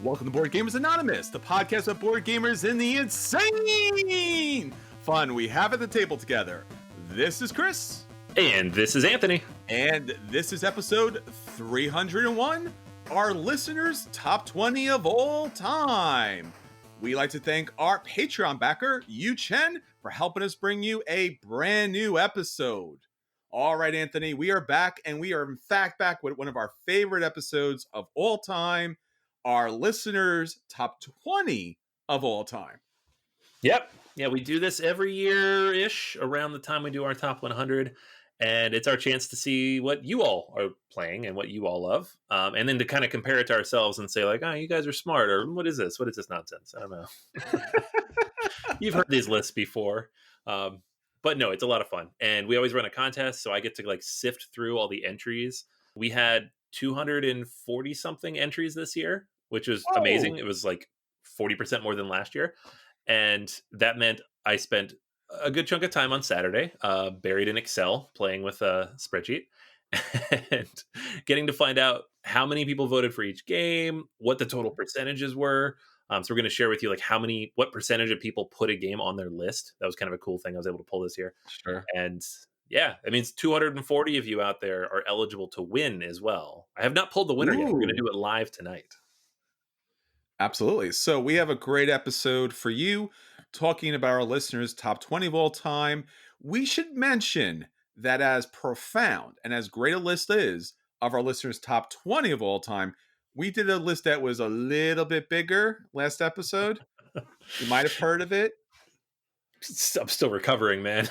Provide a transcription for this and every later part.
Welcome to Board Gamers Anonymous, the podcast of board gamers in the insane fun we have at the table together. This is Chris. And this is Anthony. And this is episode 301, our listeners' top 20 of all time. We like to thank our Patreon backer, Yu Chen, for helping us bring you a brand new episode. All right, Anthony, we are back, and we are in fact back with one of our favorite episodes of all time, our listeners' top 20 of all time. Yep. Yeah, we do this every year-ish around the time we do our top 100. And it's our chance to see what you all are playing and what you all love. And then to kind of compare it to ourselves and say like, oh, you guys are smart. Or what is this? What is this nonsense? I don't know. You've heard these lists before. But no, it's a lot of fun. And we always run a contest. So I get to like sift through all the entries. We had 240 something entries this year, which was amazing. It was like 40% more than last year. And that meant I spent a good chunk of time on Saturday, buried in Excel, playing with a spreadsheet and getting to find out how many people voted for each game, what the total percentages were. So we're going to share with you like what percentage of people put a game on their list. That was kind of a cool thing I was able to pull this year. Sure. And yeah, it means 240 of you out there are eligible to win as well. I have not pulled the winner yet. We're going to do it live tonight. Absolutely. So we have a great episode for you talking about our listeners' top 20 of all time. We should mention that as profound and as great a list is of our listeners' top 20 of all time, we did a list that was a little bit bigger last episode. You might have heard of it. I'm still recovering, man.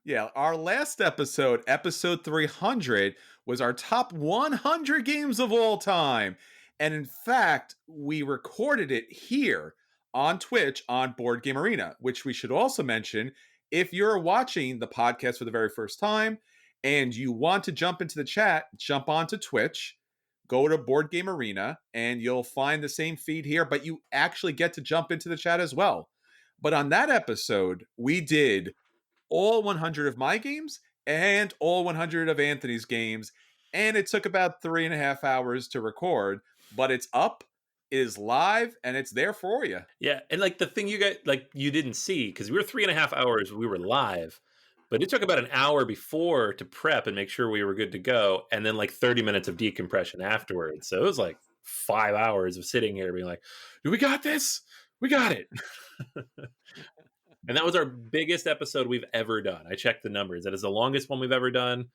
Yeah, our last episode, episode 300, was our top 100 games of all time. And in fact, we recorded it here on Twitch on Board Game Arena, which we should also mention. If you're watching the podcast for the very first time and you want to jump into the chat, jump onto Twitch, go to Board Game Arena, and you'll find the same feed here, but you actually get to jump into the chat as well. But on that episode, we did all 100 of my games and all 100 of Anthony's games, and it took about 3.5 hours to record, but it's up, it is live, and it's there for you. Yeah, and like the thing you didn't see, because we were 3.5 hours, we were live, but it took about an hour before to prep and make sure we were good to go, and then like 30 minutes of decompression afterwards. So it was like 5 hours of sitting here being like, do we got this? We got it. And that was our biggest episode we've ever done. I checked the numbers. That is the longest one we've ever done,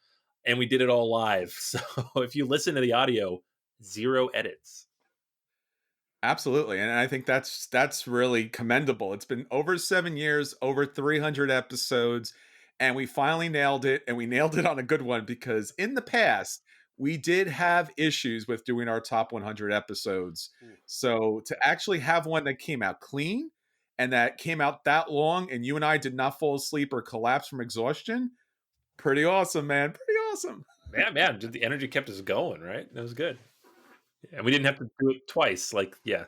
and we did it all live. So if you listen to the audio, 0 edits. Absolutely. And I think that's really commendable. It's been over 7 years, over 300 episodes, and we finally nailed it, and we nailed it on a good one, because in the past, we did have issues with doing our top 100 episodes. So to actually have one that came out clean and that came out that long, and you and I did not fall asleep or collapse from exhaustion, pretty awesome, man. Pretty awesome. Yeah, man. The energy kept us going, right? That was good. And we didn't have to do it twice. Like, yeah.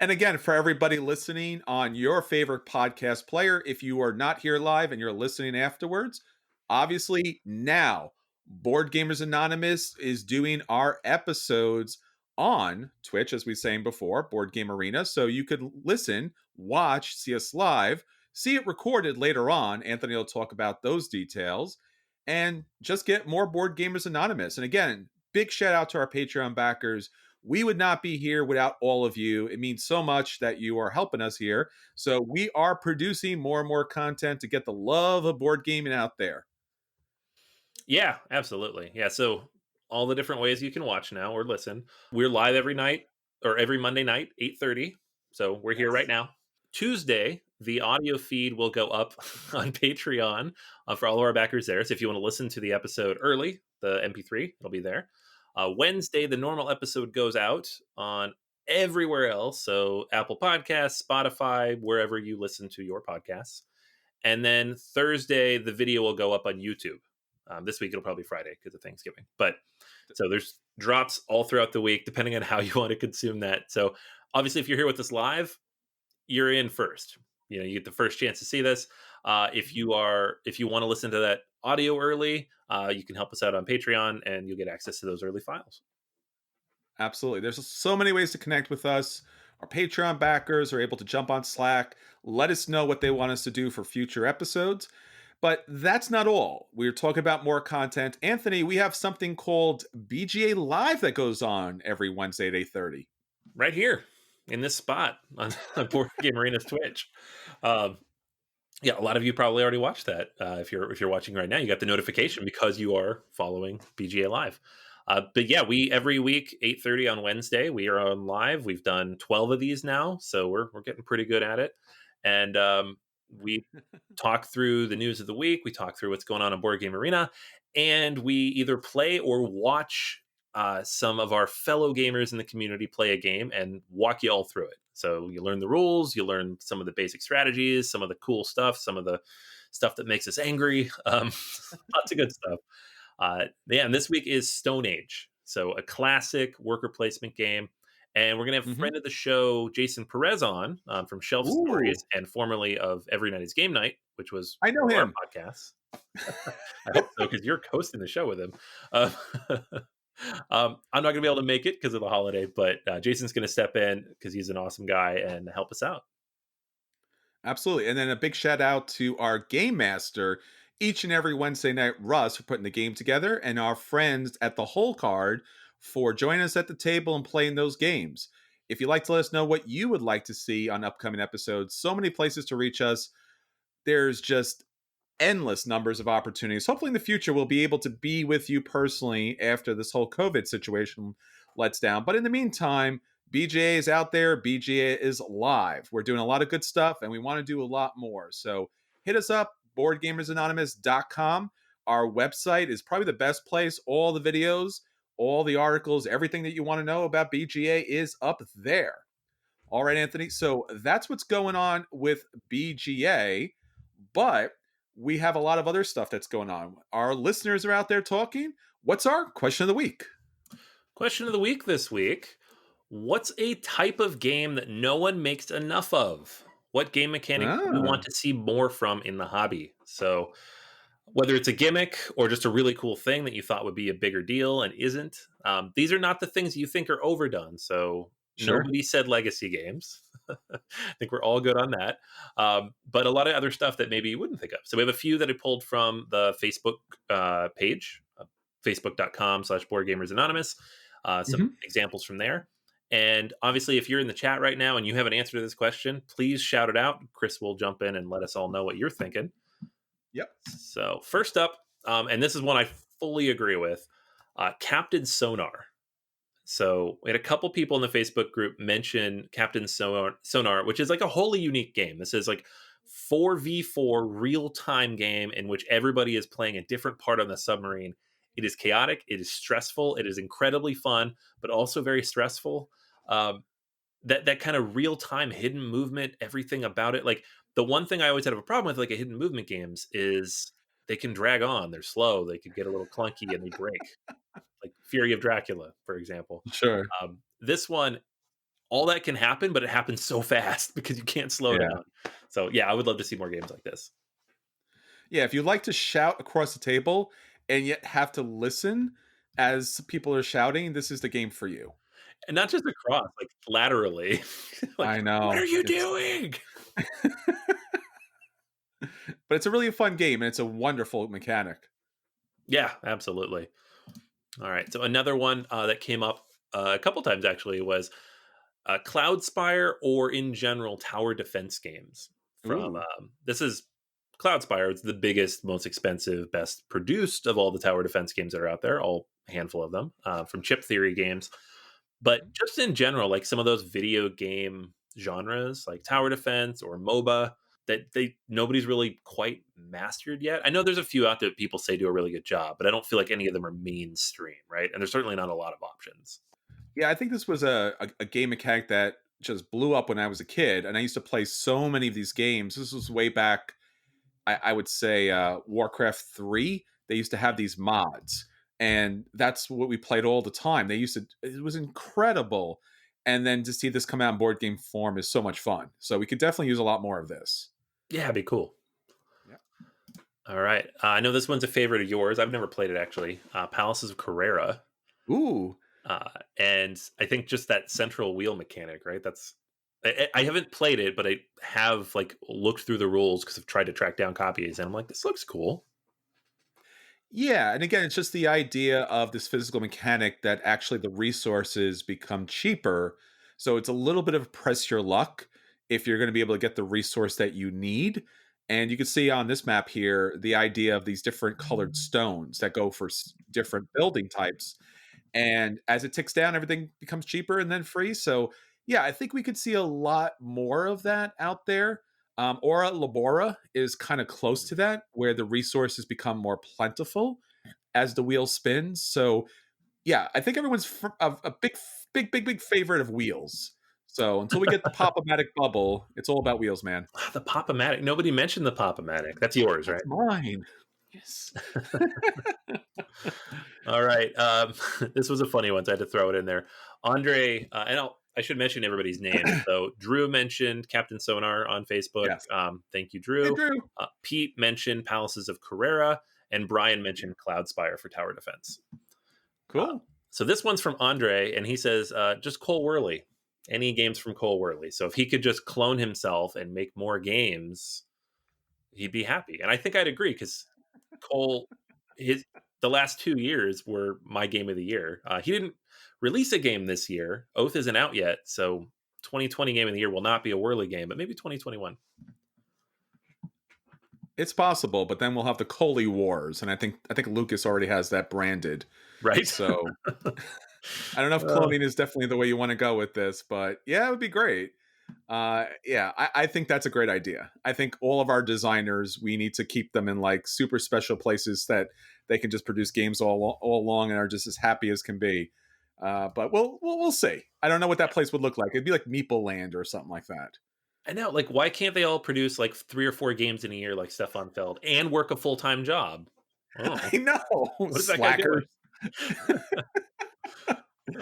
And again, for everybody listening on your favorite podcast player, if you are not here live and you're listening afterwards, obviously now Board Gamers Anonymous is doing our episodes on Twitch, as we were saying before, Board Game Arena. So you could listen, watch, see us live, see it recorded later on. Anthony will talk about those details, and just get more Board Gamers Anonymous. And again, big shout out to our Patreon backers. We would not be here without all of you. It means so much that you are helping us here. So we are producing more and more content to get the love of board gaming out there. Yeah, absolutely. Yeah, so all the different ways you can watch now or listen. We're live every night, or every Monday night, 8:30. So we're here right now. Tuesday, the audio feed will go up on Patreon for all of our backers there. So if you want to listen to the episode early, the MP3, it'll be there. Wednesday, the normal episode goes out on everywhere else. So Apple Podcasts, Spotify, wherever you listen to your podcasts. And then Thursday, the video will go up on YouTube. This week, it'll probably be Friday because of Thanksgiving. But so there's drops all throughout the week, depending on how you want to consume that. So obviously, if you're here with us live, you're in first. You know, you get the first chance to see this. If you want to listen to that audio early, you can help us out on Patreon, and you'll get access to those early files. Absolutely. There's so many ways to connect with us. Our Patreon backers are able to jump on Slack, let us know what they want us to do for future episodes. But that's not all. We're talking about more content. Anthony, we have something called BGA Live that goes on every Wednesday at 8:30. Right here in this spot on, on Board Game Arena's Twitch. Um, yeah, a lot of you probably already watched that. If you're watching right now, you got the notification because you are following BGA Live. But yeah, we every week 8:30 on Wednesday we are on live. We've done 12 of these now, so we're getting pretty good at it. And we talk through the news of the week. We talk through what's going on Board Game Arena, and we either play or watch some of our fellow gamers in the community play a game and walk you all through it. So you learn the rules, you learn some of the basic strategies, some of the cool stuff, some of the stuff that makes us angry. Lots of good stuff. Yeah, and this week is Stone Age, so a classic worker placement game. And we're gonna have Hmm. friend of the show Jason Perez on from Shelf Ooh, Stories and formerly of Every Night is Game Night, which was I know one of our him. podcasts. I hope so because you're hosting the show with him. Uh, I'm not gonna be able to make it because of the holiday, but Jason's gonna step in because he's an awesome guy and help us out. Absolutely. And then a big shout out to our game master each and every Wednesday night, Russ, for putting the game together, and our friends at the Whole Card for joining us at the table and playing those games. If you'd like to let us know what you would like to see on upcoming episodes, so many places to reach us. There's just endless numbers of opportunities. Hopefully, in the future, we'll be able to be with you personally after this whole COVID situation lets down. But in the meantime, BGA is out there. BGA is live. We're doing a lot of good stuff, and we want to do a lot more. So hit us up, boardgamersanonymous.com. Our website is probably the best place. All the videos, all the articles, everything that you want to know about BGA is up there. All right, Anthony. So that's what's going on with BGA, but we have a lot of other stuff that's going on. Our listeners are out there talking. What's our question of the week? Question of the week this week: what's a type of game that no one makes enough of? What game mechanic do you want Ah, to see more from in the hobby? So, whether it's a gimmick or just a really cool thing that you thought would be a bigger deal and isn't, these are not the things you think are overdone. So, sure. nobody said legacy games. I think we're all good on that. But a lot of other stuff that maybe you wouldn't think of. So, we have a few that I pulled from the Facebook page, facebook.com/boardgamersanonymous. Some Hmm. examples from there. And obviously, if you're in the chat right now and you have an answer to this question, please shout it out. Chris will jump in and let us all know what you're thinking. Yep. So, first up, and this is one I fully agree with, Captain Sonar. So, we had a couple people in the Facebook group mention Sonar, which is like a wholly unique game. This is like 4v4 real time game in which everybody is playing a different part on the submarine. It is chaotic, it is stressful, it is incredibly fun, but also very stressful. Um, that kind of real time hidden movement, everything about it. Like the one thing I always had a problem with, like a hidden movement games, is they can drag on. They're slow. They could get a little clunky and they break. Like Fury of Dracula, for example. Sure. This one, all that can happen, but it happens so fast because you can't slow Yeah. down. So yeah, I would love to see more games like this, Yeah. If you like to shout across the table and yet have to listen as people are shouting, this is the game for you. and not just across, like laterally. Like, I what are know. you It's doing? but it's a really fun game and it's a wonderful mechanic. Yeah, absolutely. All right. So another one that came up a couple times actually was Cloud Spire, or in general tower defense games. From Ooh. this is Cloud Spire. It's the biggest, most expensive, best produced of all the tower defense games that are out there. All a handful of them from Chip Theory Games. But Mhm. just in general, like some of those video game genres, like tower defense or MOBA, that they nobody's really quite mastered yet. I know there's a few out there that people say do a really good job, but I don't feel like any of them are mainstream, right? And there's certainly not a lot of options. Yeah, I think this was a game mechanic that just blew up when I was a kid, and I used to play so many of these games. This was way back, I would say, Warcraft 3. They used to have these mods, and that's what we played all the time. They used to, it was incredible. And then to see this come out in board game form is so much fun. So we could definitely use a lot more of this. Yeah, it'd be cool. All right. I know this one's a favorite of yours. I've never played it actually. Palaces of Carrera. Ooh. And I think just that central wheel mechanic, right? I haven't played it, but I have like looked through the rules because I've tried to track down copies, and I'm like, this looks cool, Yeah, and again, it's just the idea of this physical mechanic that actually the resources become cheaper. So it's a little bit of press your luck if you're going to be able to get the resource that you need. And you can see on this map here the idea of these different colored stones that go for different building types. And as it ticks down, everything becomes cheaper and then free. So, yeah, I think we could see a lot more of that out there. Aura Labora is kind of close to that, where the resources become more plentiful as the wheel spins. So, yeah, I think everyone's a big favorite of wheels. So, until we get the Pop-O-Matic bubble, it's all about wheels, man. The Pop-O-Matic. Nobody mentioned the Pop-O-Matic. That's yours, That's right? mine. Yes. All right. This was a funny one, so I had to throw it in there. Andre, I should mention everybody's name. So Drew mentioned Captain Sonar on Facebook. Yes. Thank you, Hey, Drew. Drew. Pete mentioned Palaces of Carrera, and Brian mentioned Cloud Spire for tower defense. Uh, Cool. so this one's from Andre, and he says, just Cole Worley. Any games from Cole Worley. So if he could just clone himself and make more games, he'd be happy. And I think I'd agree because Cole, his the last 2 years were my game of the year. He didn't release a game this year. Oath isn't out yet, so 2020 game of the year will not be a Whirly game, but maybe 2021. It's possible, but then we'll have the Coley Wars, and I think Lucas already has that branded. Right? So I don't know if Uh, cloning is definitely the way you want to go with this, but yeah, it would be great. Yeah, I think that's a great idea. I think all of our designers, we need to keep them in like super special places that they can just produce games all along and are just as happy as can be. But we'll see. I don't know what that place would look like. It'd be like Meeple Land or something like that. I know, like, why can't they all produce like 3 or 4 games in a year, like Stefan Feld, and work a full time job? Oh, I know, what is that guy slackers. doing?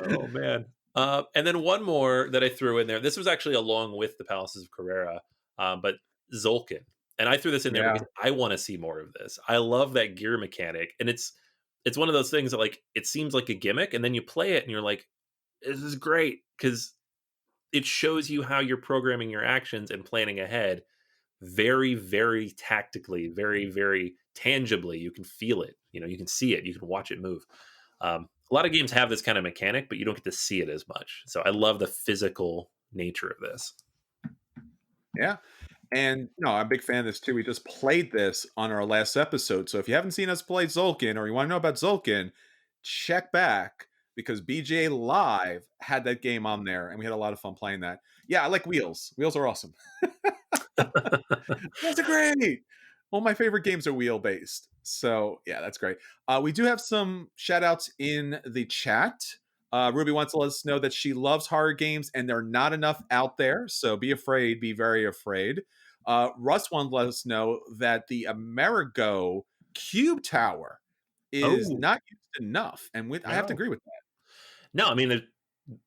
Oh man. And then one more that I threw in there. This was actually along with the Palaces of Carrera, but Zolkin. And I threw this in there Yeah, because I want to see more of this. I love that gear mechanic, and it's one of those things that like it seems like a gimmick, and then you play it, and you're like, this is great because it shows you how you're programming your actions and planning ahead very, very tactically, very, very tangibly. You can feel it. You can see it. You can watch it move. A lot of games have this kind of mechanic, but you don't get to see it as much. So I love the physical nature of this. yeah. And no, I'm a big fan of this too. We just played this on our last episode. So if you haven't seen us play Zolkin or you want to know about Zolkin, check back because BGA Live had that game on there and we had a lot of fun playing that. Yeah, I like wheels. Wheels are awesome. Wheels are great. All my favorite games are wheel based. So yeah, that's great. We do have some shout outs in the chat. Ruby wants to let us know that she loves horror games and there are not enough out there. So be afraid, be very afraid. Russ wanted to let us know that the Amerigo Cube Tower is Oh not used enough. And I have to no, agree with that. no! I mean,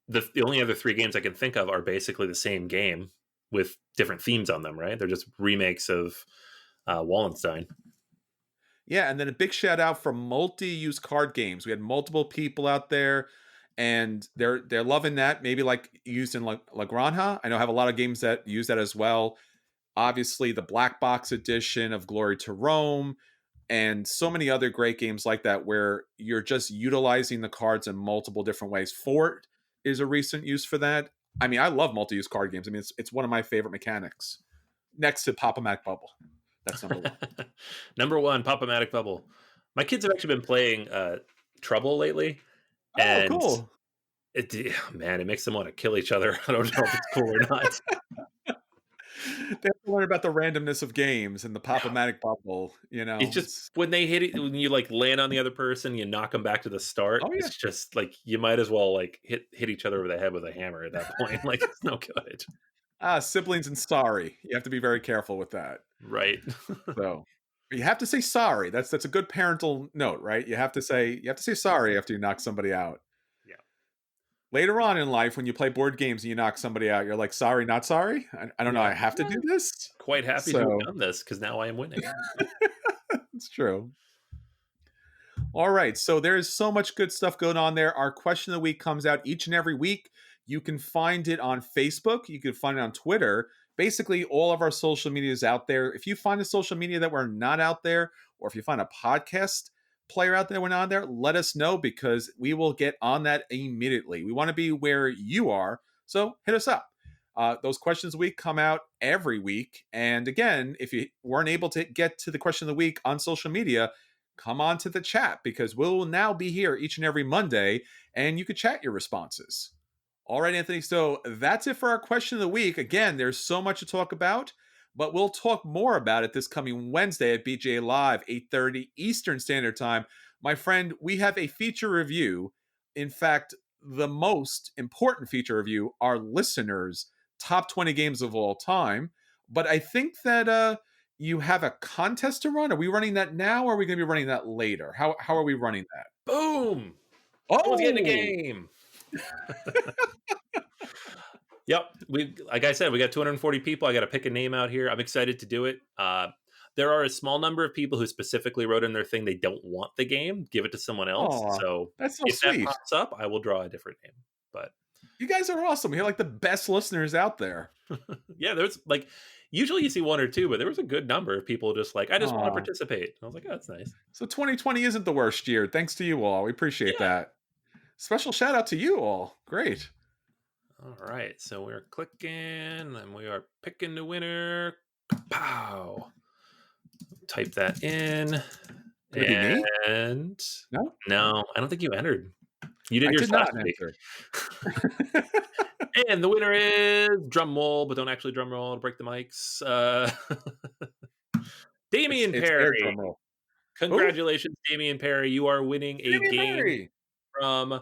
the only other 3 games I can think of are basically the same game with different themes on them. Right? They're just remakes of Wallenstein. Yeah, and then a big shout out for multi-use card games. We had multiple people out there, and they're loving that. Maybe like used in La Granja. I know I have a lot of games that use that as well. Obviously, the Black Box edition of Glory to Rome, and so many other great games like that where you're just utilizing the cards in multiple different ways. Fort is a recent use for that. I mean, I love multi-use card games. I mean, it's one of my favorite mechanics, next to Pop-O-Matic Bubble. That's number one. Number one, Pop-O-Matic Bubble. My kids have actually been playing Trouble lately, Oh, and cool. man, it makes them want to kill each other. I don't know if it's cool or not. They have to learn about the randomness of games and the Pop-O-Matic bubble, It's just It's when they hit it, when you like land on the other person, you knock them back to the start. oh, yeah. It's just like you might as well like hit each other over the head with a hammer at that point. Like it's no good, Siblings and sorry. You have to be very careful with that. right? So, you have to say sorry. That's a good parental note, right? You have to say sorry after you knock somebody out. Yeah, Later on in life, when you play board games and you knock somebody out, you're like, "Sorry, not sorry? I don't know, yeah. I have to do this?" Quite happy to have So done this because now I am winning. It's true. All right. So there's so much good stuff going on there. Our question of the week comes out each and every week. You can find it on Facebook. You can find it on Twitter. Basically, all of our social media is out there. If you find a social media that we're not out there, or if you find a podcast player out there we're not on there, let us know because we will get on that immediately. We want to be where you are. So hit us up. Those questions of the week come out every week. And again, if you weren't able to get to the question of the week on social media, come on to the chat because we'll now be here each and every Monday and you could chat your responses. All right, Anthony. So that's it for our question of the week. Again, there's so much to talk about, but we'll talk more about it this coming Wednesday at BGA Live, 8:30 Eastern Standard Time. My friend, we have a feature review. In fact, the most important feature review, our listeners' top 20 games of all time. But I think that you have a contest to run. Are we running that now or are we going to be running that later? How are we running that? Boom! Someone's getting a Oh, game. Yep. We like I said, we got 240 people. I got to pick a name out here. I'm excited to do it. There are a small number of people who specifically wrote in their thing they don't want the game. Give it to someone else. oh, So that's so if that sweet. pops up, I will draw a different name. But You guys are awesome. You're like the best listeners out there. yeah, there's like usually you see one or two, but there was a good number of people just like I just want to Aw. participate. I was like, oh, that's nice. So 2020 isn't the worst year. Thanks to you all. We appreciate Yeah. that. Special shout out to you all. Great. All right. So we're clicking and we are picking the winner. Pow. Type that in. Could it be me? And No, no, I don't think you entered. You did I yours did last not week. enter. And the winner is drum roll, but don't actually drum roll to break the mics. it's Damian it's air Perry. drum roll. Who? Congratulations, Damian Perry. You are winning a Jimmy game Perry. from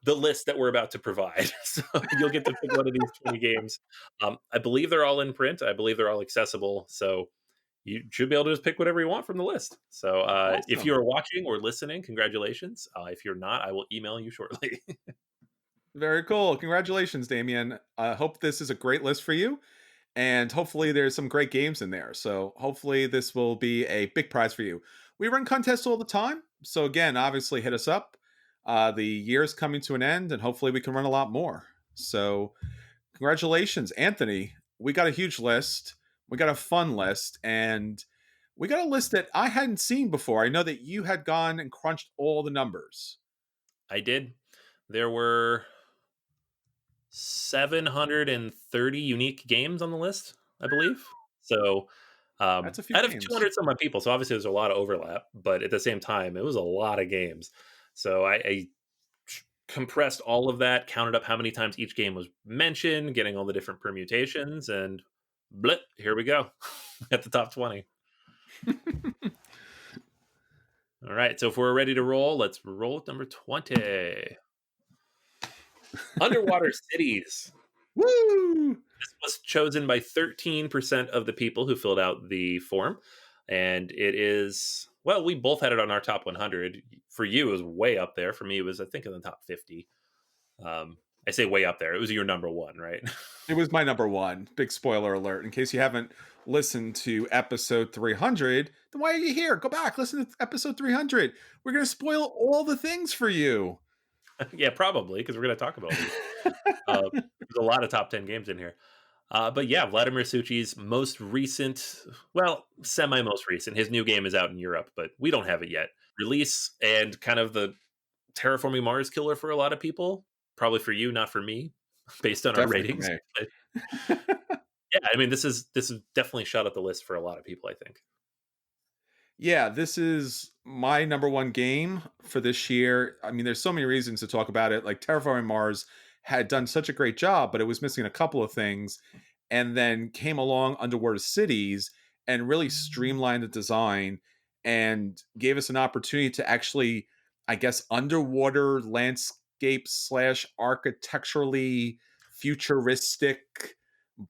the list that we're about to provide. So you'll get to pick one of these 20 games. I believe they're all in print. I believe they're all accessible. So you should be able to just pick whatever you want from the list. So if Awesome. you're watching or listening, congratulations. If you're not, I will email you shortly. Very cool. Congratulations, Damian. I hope this is a great list for you. And hopefully there's some great games in there. So hopefully this will be a big prize for you. We run contests all the time. So again, obviously hit us up. The year's coming to an end and hopefully we can run a lot more. So congratulations, Anthony. We got a huge list. We got a fun list and we got a list that I hadn't seen before. I know that you had gone and crunched all the numbers. I did. There were 730 unique games on the list, I believe. So That's a few out of games. 200 some odd people, so obviously there's a lot of overlap, but at the same time, it was a lot of games. So I compressed all of that, counted up how many times each game was mentioned, getting all the different permutations, and blip, here we go at the top 20. All right, so if we're ready to roll, let's roll with number 20. Underwater cities. Woo! This was chosen by 13% of the people who filled out the form. And it is, well, we both had it on our top 100. For you, it was way up there. For me, it was, I think, in the top 50. I say way up there. It was your number one, right? It was my number one. Big spoiler alert. In case you haven't listened to episode 300, then why are you here? Go back, listen to episode 300. We're going to spoil all the things for you. Yeah, probably, because we're going to talk about these. There's a lot of top 10 games in here. But yeah, Vladimir Suchi's most recent, well, semi most recent. His new game is out in Europe, but we don't have it yet. Release and kind of the terraforming Mars killer for a lot of people. Probably for you, not for me, based on our Definitely for ratings. me. But yeah, I mean, this is definitely shot at the list for a lot of people, I think. Yeah, this is my number one game for this year. I mean, there's so many reasons to talk about it. Like Terraforming Mars had done such a great job, but it was missing a couple of things. And then came along Underwater Cities and really streamlined the design and gave us an opportunity to actually, I guess, underwater landscape slash architecturally futuristic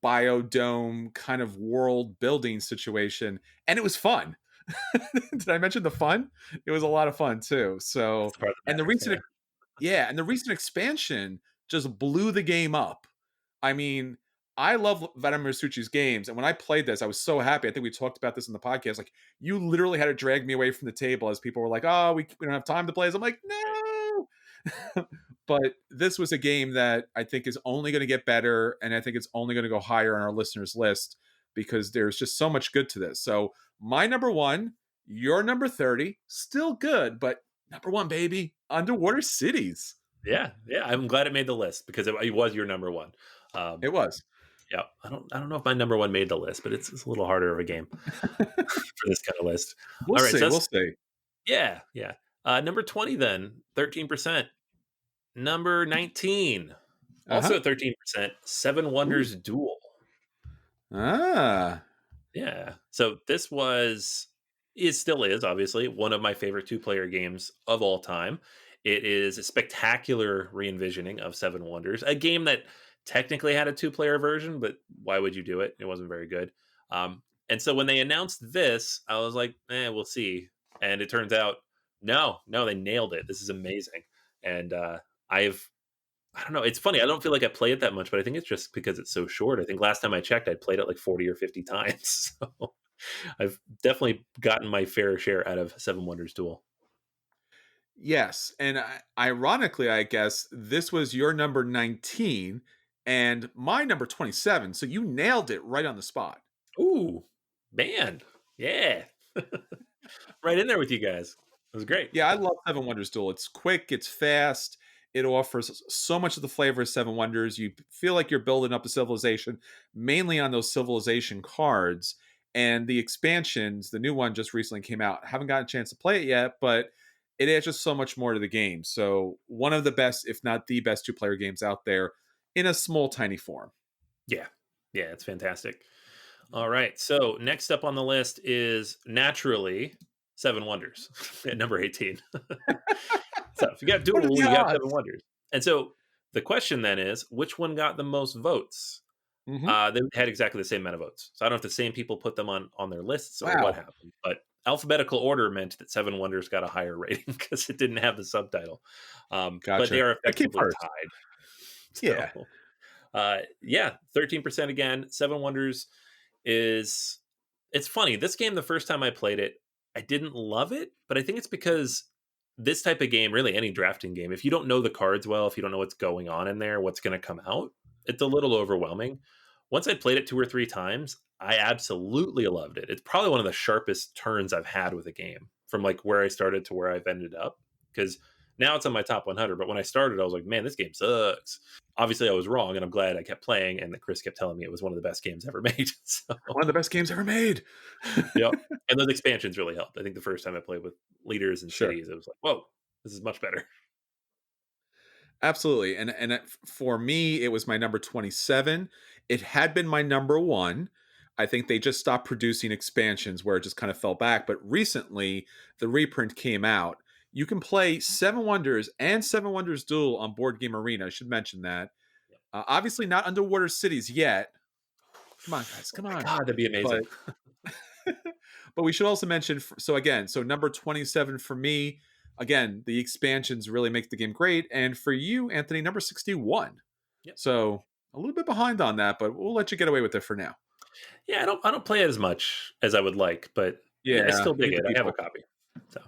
biodome kind of world building situation. And it was fun. Did I mention the fun? It was a lot of fun too. That's So, the part that and the matters. recent, yeah, and the recent expansion just blew the game up. I mean, I love Vladimir Suchi's games, and when I played this, I was so happy. I think we talked about this in the podcast. Like, you literally had to drag me away from the table as people were like, "Oh, we don't have time to play this." I'm like, Right. "No!" But this was a game that I think is only gonna get better, and I think it's only gonna go higher on our listeners' list because there's just so much good to this. So, my number 1, your number 30, still good, but number 1, baby, Underwater Cities. Yeah, yeah. I'm glad it made the list because it was your number one. Um, It was. yeah, I don't know if my number one made the list, but it's a little harder of a game for this kind of list. We'll All right, see, so we'll that's see. yeah, yeah. Number 20 then, 13%. Number 19, also Uh-huh. at 13%, Seven Ooh. Wonders Duel. Ah. Yeah. So this was it still is obviously one of my favorite two-player games of all time. It is a spectacular re-envisioning of Seven Wonders, a game that technically had a two-player version, but why would you do it? It wasn't very good. And so when they announced this, I was like, we'll see. And it turns out, no, they nailed it. This is amazing. And I've I don't know. It's funny. I don't feel like I play it that much, but I think it's just because it's so short. I think last time I checked, I'd played it like 40 or 50 times. So I've definitely gotten my fair share out of Seven Wonders Duel. Yes, and ironically, I guess this was your number 19 and my number 27, so you nailed it right on the spot. Ooh, man. Yeah. Right in there with you guys. It was great. Yeah, I love Seven Wonders Duel. It's quick, it's fast, it offers so much of the flavor of Seven Wonders. You feel like you're building up a civilization mainly on those civilization cards. And the expansions, the new one just recently came out. Haven't gotten a chance to play it yet, but it adds just so much more to the game. So, one of the best, if not the best, two-player games out there in a small, tiny form. Yeah. Yeah, it's fantastic. All right. So next up on the list is naturally Seven Wonders at number 18. So if you got What are Duel, the you got Seven odds? Wonders. And so the question then is, which one got the most votes? Hmm. They had exactly the same amount of votes. So I don't know if the same people put them on their lists or what Wow. happened, but alphabetical order meant that Seven Wonders got a higher rating because it didn't have the subtitle. But they Gotcha. are I came effectively first. tied. Yeah. So yeah, 13% again. Seven Wonders is it's funny. This game, the first time I played it, I didn't love it, but I think it's because this type of game, really any drafting game, if you don't know the cards well, if you don't know what's going on in there, what's going to come out, it's a little overwhelming. Once I played it two or three times, I absolutely loved it. It's probably one of the sharpest turns I've had with a game from like where I started to where I've ended up. Because now it's on my top 100, but when I started, I was like, man, this game sucks. Obviously, I was wrong, and I'm glad I kept playing, and that Chris kept telling me it was one of the best games ever made. So One of the best games ever made. yep. And those expansions really helped. I think the first time I played with leaders and Sure. cities, it was like, whoa, this is much better. Absolutely. For me, it was my number 27. It had been my number 1. I think they just stopped producing expansions where it just kind of fell back, but recently the reprint came out. You can play Seven Wonders and Seven Wonders Duel on Board Game Arena. I should mention that. Yep. Obviously not Underwater Cities yet. Come on guys, Oh come my on. God, that'd be But amazing. but we should also mention so number 27 for me, again, the expansions really make the game great, and for you Anthony, number 61. Yep. So a little bit behind on that, but we'll let you get away with it for now. Yeah, I don't play it as much as I would like, but yeah, I Yeah, still you dig need the it. I have a people. copy. So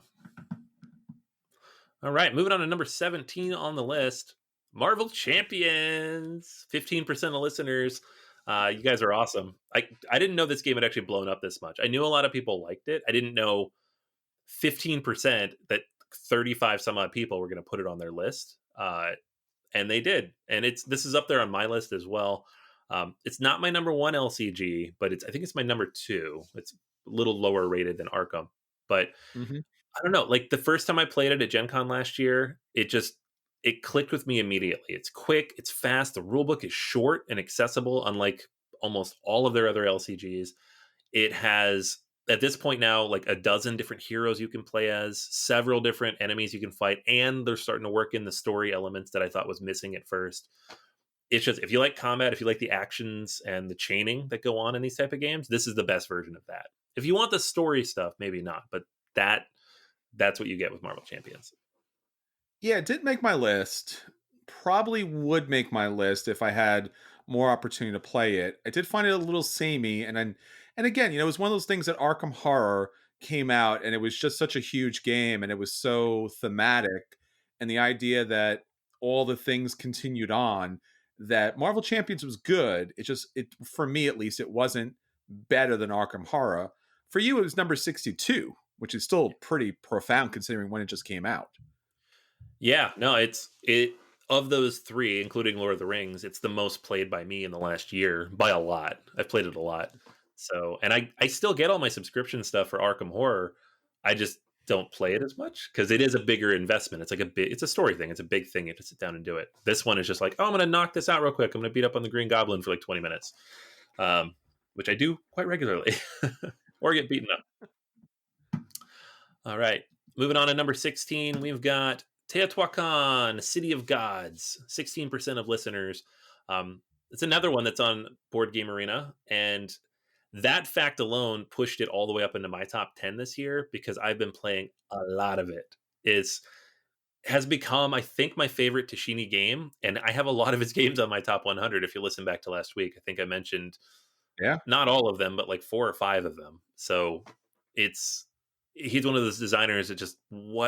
all right, moving on to number 17 on the list. Marvel Champions. 15% of listeners. You guys are awesome. I didn't know this game had actually blown up this much. I knew a lot of people liked it. I didn't know 15% that 35 some odd people were going to put it on their list. And they did. And this is up there on my list as well. It's not my number one LCG, but I think it's my number two. It's a little lower rated than Arkham, but Hmm. I don't know. Like the first time I played it at Gen Con last year, it clicked with me immediately. It's quick, it's fast. The rulebook is short and accessible, unlike almost all of their other LCGs. It has at this point now like a dozen different heroes you can play as, several different enemies you can fight, and they're starting to work in the story elements that I thought was missing at first. It's just if you like combat, if you like the actions and the chaining that go on in these type of games, this is the best version of that. If you want the story stuff, maybe not, but that's what you get with Marvel Champions. Yeah, it did make my list. Probably would make my list if I had more opportunity to play it. I did find it a little samey, and again, it was one of those things that Arkham Horror came out, and it was just such a huge game, and it was so thematic, and the idea that all the things continued on. That Marvel Champions was good. It for me at least, it wasn't better than Arkham Horror. For you, it was number 62, which is still pretty profound considering when it just came out. Yeah, no, it of those 3, including Lord of the Rings, it's the most played by me in the last year by a lot. I've played it a lot. So, and I still get all my subscription stuff for Arkham Horror. I just don't play it as much because it is a bigger investment. It's like it's a story thing. It's a big thing. You have to sit down and do it. This one is just like, oh, I'm going to knock this out real quick. I'm going to beat up on the Green Goblin for like 20 minutes, um, which I do quite regularly, or get beaten up. All right. Moving on to number 16, we've got Teotihuacan, City of Gods, 16% of listeners. It's another one that's on Board Game Arena. And that fact alone pushed it all the way up into my top 10 this year because I've been playing a lot of it. It's has become, I think, my favorite Tashini game. And I have a lot of his games on my top 100. If you listen back to last week, I think I mentioned Yeah. not all of them, but like 4 or 5 of them. So it's he's one of those designers that just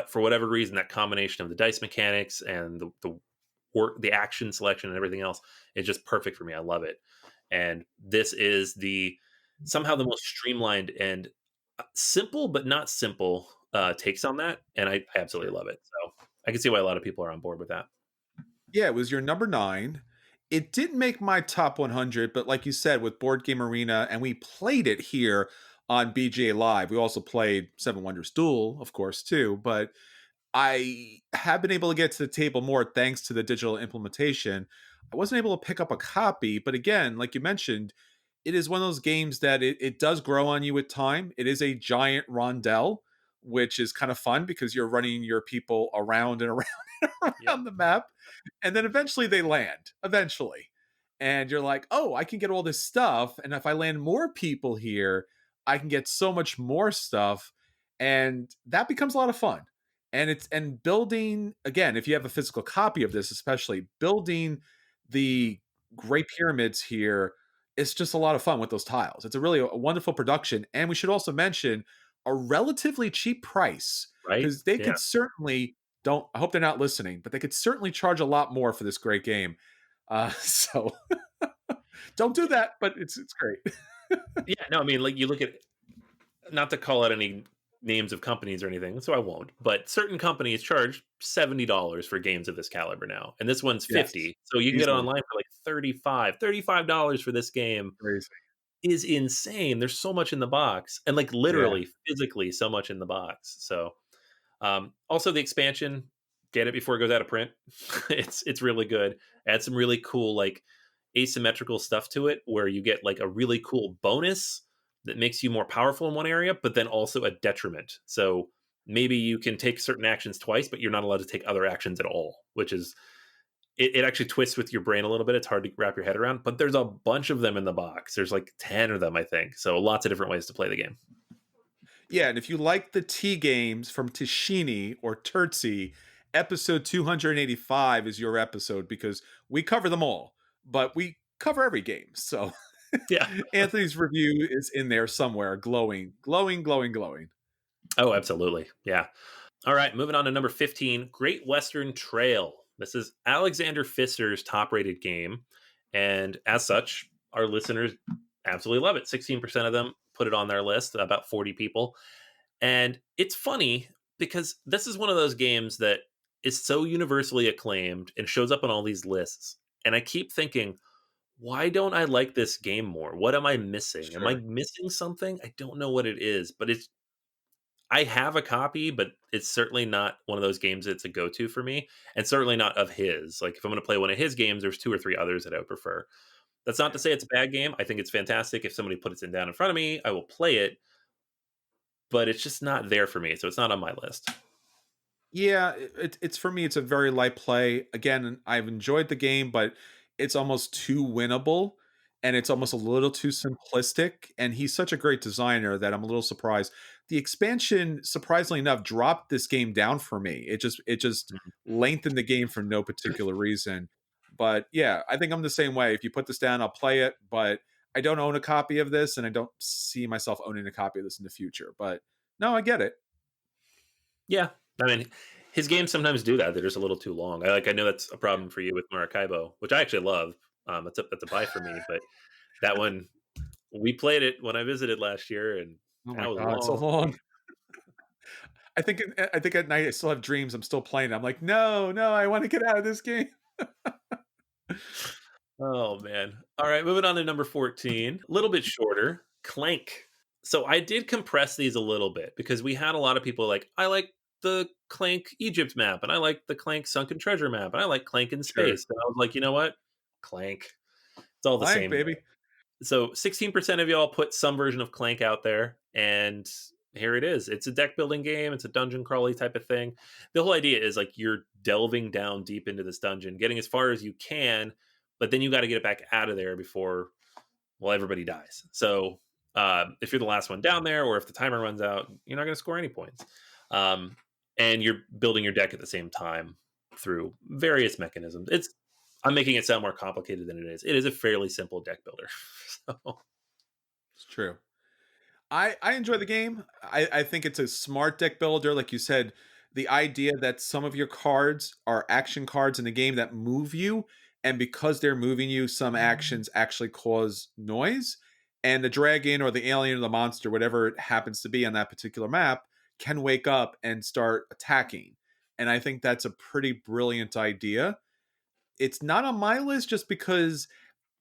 for whatever reason that combination of the dice mechanics and the work, the action selection, and everything else is just perfect for me. I love it, and this is the somehow the most streamlined and simple, but not simple takes on that, and I absolutely love it. So I can see why a lot of people are on board with that. Yeah, it was your number 9. It didn't make my top 100, but like you said, with Board Game Arena, and we played it here on BGA Live. We also played Seven Wonders Duel, of course, too. But I have been able to get to the table more thanks to the digital implementation. I wasn't able to pick up a copy, but again, like you mentioned, it is one of those games that it does grow on you with time. It is a giant rondel, which is kind of fun because you're running your people around and around and Yep. around the map. And then eventually they land, eventually. And you're like, oh, I can get all this stuff. And if I land more people here, I can get so much more stuff. And that becomes a lot of fun. And building, again, if you have a physical copy of this, especially building the Great Pyramids here, it's just a lot of fun with those tiles. It's a wonderful production. And we should also mention a relatively cheap price Right? because they Yeah. could certainly don't I hope they're not listening, but they could certainly charge a lot more for this great game. So don't do that, but it's great. Yeah. No, I mean, like you look at not to call out any names of companies or anything, so I won't. But certain companies charge $70 for games of this caliber now, and this one's Yes, 50. So you can get it easily online for like $35 for this game crazy. is insane. There's so much in the box, and like Yeah, literally, physically, so much in the box. So also the expansion, get it before it goes out of print. It's really good. Add some really cool like asymmetrical stuff to it, where you get like a really cool bonus that makes you more powerful in one area, but then also a detriment. So maybe you can take certain actions twice, but you're not allowed to take other actions at all, which is it actually twists with your brain a little bit. It's hard to wrap your head around, but there's a bunch of them in the box. There's like 10 of them, I think. So lots of different ways to play the game. yeah. And if you like the T games from Tishini or Terzi, episode 285 is your episode because we cover them all, but we cover every game. So Yeah. Anthony's review is in there somewhere, glowing, glowing, glowing, glowing. Oh, absolutely. Yeah. All right, moving on to number 15, Great Western Trail. This is Alexander Pfister's top rated game. And as such, our listeners absolutely love it. 16% of them put it on their list, about 40 people. And it's funny because this is one of those games that is so universally acclaimed and shows up on all these lists. And I keep thinking, why don't I like this game more? What am I missing? Am I Sure. missing something? I don't know what it is, but I have a copy, but it's certainly not one of those games that's a go-to for me, and certainly not of his. Like if I'm going to play one of his games, there's 2 or 3 others that I would prefer. That's not to say it's a bad game. I think it's fantastic. If somebody puts it down in front of me, I will play it, but it's just not there for me, so it's not on my list. Yeah, it's for me. It's a very light play. Again, I've enjoyed the game, but it's almost too winnable, and it's almost a little too simplistic. And he's such a great designer that I'm a little surprised. The expansion, surprisingly enough, dropped this game down for me. It just Mhm. lengthened the game for no particular reason. But yeah, I think I'm the same way. If you put this down, I'll play it, but I don't own a copy of this, and I don't see myself owning a copy of this in the future. But no, I get it. Yeah, I mean, his games sometimes do that. They're just a little too long. I know that's a Yeah. problem for you with Maracaibo, which I actually love. That's a buy for me, but that one we played it when I visited last year, and Oh that my was a god, so long long. game. I think at night I still have dreams. I'm still playing. I'm like, no, no, I want to get out of this game. Oh man. All right, moving on to number 14. A little bit shorter. Clank. So I did compress these a little bit because we had a lot of people like, I like the Clank Egypt map, and I like the Clank Sunken Treasure map, and I like Clank in Sure, Space. And I was like, you know what? Clank. It's all the blank, same. baby. So 16% of y'all put some version of Clank out there, and here it is. It's a deck building game. It's a dungeon crawly type of thing. The whole idea is like you're delving down deep into this dungeon, getting as far as you can, but then you got to get it back out of there before, well, everybody dies. So if you're the last one down there, or if the timer runs out, you're not going to score any points. Um, and you're building your deck at the same time through various mechanisms. I'm making it sound more complicated than it is. It is a fairly simple deck builder. So It's true. I enjoy the game. I think it's a smart deck builder. Like you said, the idea that some of your cards are action cards in the game that move you, and because they're moving you, some actions actually cause noise. And the dragon or the alien or the monster, whatever it happens to be on that particular map, can wake up and start attacking. And I think that's a pretty brilliant idea. It's not on my list just because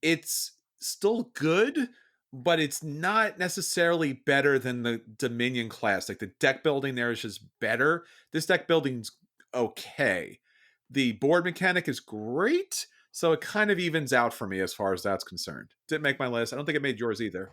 it's still good, but it's not necessarily better than the Dominion class. Like the deck building there is just better. This deck building's okay. The board mechanic is great, so it kind of evens out for me as far as that's concerned. Didn't make my list. I don't think it made yours either.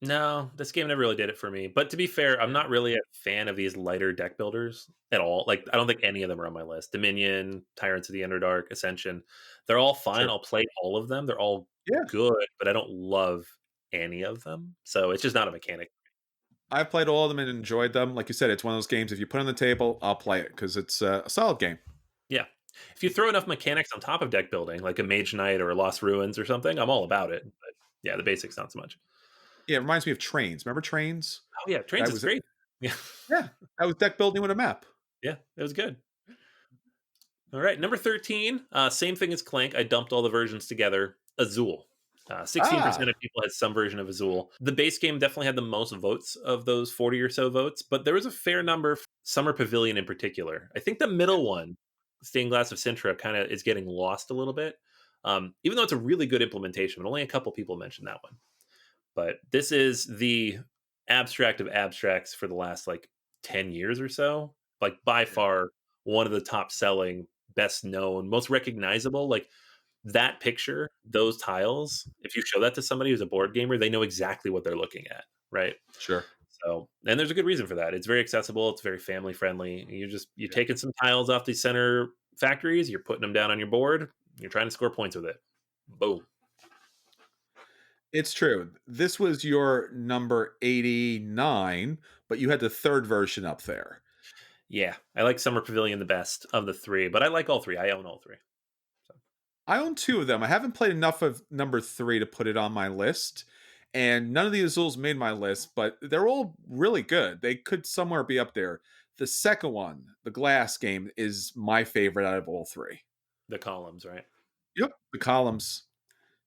no, this game never really did it for me. But to be fair, I'm Yeah, not really a fan of these lighter deck builders at all. Like, I don't think any of them are on my list. Dominion, Tyrants of the Underdark, Ascension, they're all fine. sure. I'll play all of them. They're all Yeah, good, but I don't love any of them. So it's just not a mechanic. I've played all of them and enjoyed them. Like you said, it's one of those games. If you put it on the table, I'll play it because it's a solid game. Yeah. If you throw enough mechanics on top of deck building, like a Mage Knight or a Lost Ruins or something, I'm all about it. But yeah, the basics not so much. Yeah, it reminds me of Trains. Remember Trains? Oh yeah, Trains That is was great. Yeah. yeah, that was deck building with a map. Yeah, it was good. All right, number 13, same thing as Clank. I dumped all the versions together. Azul. 16% Ah, of people had some version of Azul. The base game definitely had the most votes of those 40 or so votes, but there was a fair number, Summer Pavilion in particular. I think the middle one, Stained Glass of Sintra, kind of is getting lost a little bit. Even though it's a really good implementation, but only a couple people mentioned that one. But this is the abstract of abstracts for the last like 10 years or so. Like by yeah, far one of the top selling, best known, most recognizable. Like that picture, those tiles, if you show that to somebody who's a board gamer, they know exactly what they're looking at, right? sure. So, and there's a good reason for that. It's very accessible, it's very family friendly. You're Yeah. taking some tiles off the center factories, you're putting them down on your board, you're trying to score points with it. Boom. It's true. This was your number 89, but you had the third version up there. Yeah, I like Summer Pavilion the best of the three, but I like all three. I own all three. So, I own two of them. I haven't played enough of number 3 to put it on my list, and none of the Azuls made my list, but they're all really good. They could somewhere be up there. The second one, the Glass game, is my favorite out of all three. the columns, right? Yep. The columns.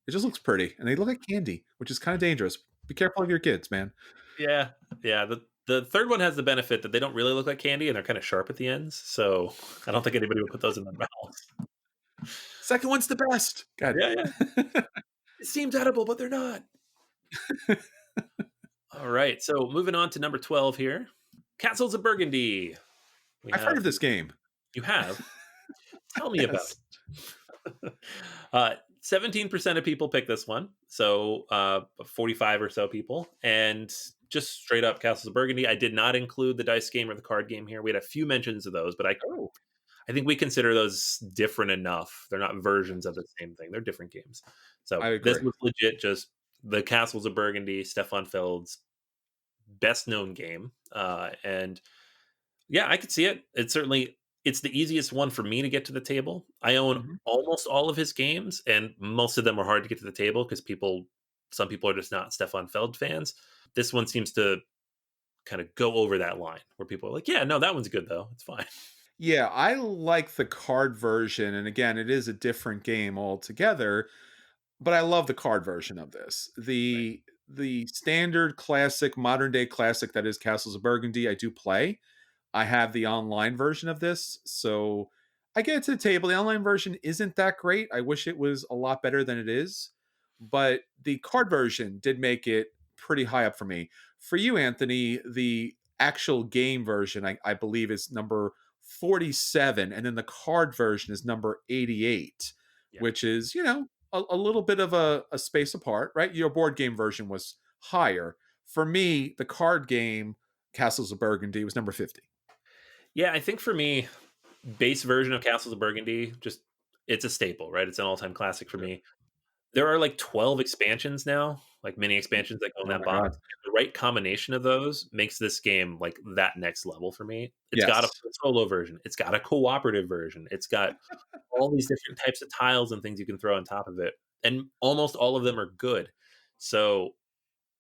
It just looks pretty, and they look like candy, which is kind of dangerous. Be careful of your kids, man. Yeah, yeah. The third one has the benefit that they don't really look like candy and they're kind of sharp at the ends. So I don't think anybody would put those in their mouth. Second one's the best. God. Yeah, yeah. It seems edible, but they're not. All right. So moving on to number 12 here. Castles of Burgundy. We I've heard have of this game. you have. Tell me about Yes. it. 17% of people pick this one. So 45 or so people. And just straight up Castles of Burgundy. I did not include the dice game or the card game here. We had a few mentions of those, but Oh, I think we consider those different enough. They're not versions of the same thing. They're different games. I So this agree. was legit just the Castles of Burgundy, Stefan Feld's best known game. And yeah, I could see it. It certainly it's the easiest one for me to get to the table. I own Mhm. almost all of his games, and most of them are hard to get to the table because some people are just not Stefan Feld fans. This one seems to kind of go over that line where people are like, "Yeah, no, that one's good though. It's fine." Yeah, I like the card version, and again, it is a different game altogether, but I love the card version of this. Right. The standard classic, modern day classic that is Castles of Burgundy, I do play. I have the online version of this, so I get it to the table. The online version isn't that great. I wish it was a lot better than it is, but the card version did make it pretty high up for me. For you, Anthony, the actual game version, I believe, is number 47, and then the card version is number 88, Yeah. which is, a little bit of a space apart, right? Your board game version was higher. For me, the card game, Castles of Burgundy, was number 50. Yeah, I think for me, base version of Castles of Burgundy, just it's a staple, right? It's an all-time classic for Sure. me. There are like 12 expansions now, like mini expansions that go in Oh that my box. god. And the right combination of those makes this game like that next level for me. It's got a Yes. full solo version. It's got a cooperative version. It's got all these different types of tiles and things you can throw on top of it. And almost all of them are good. So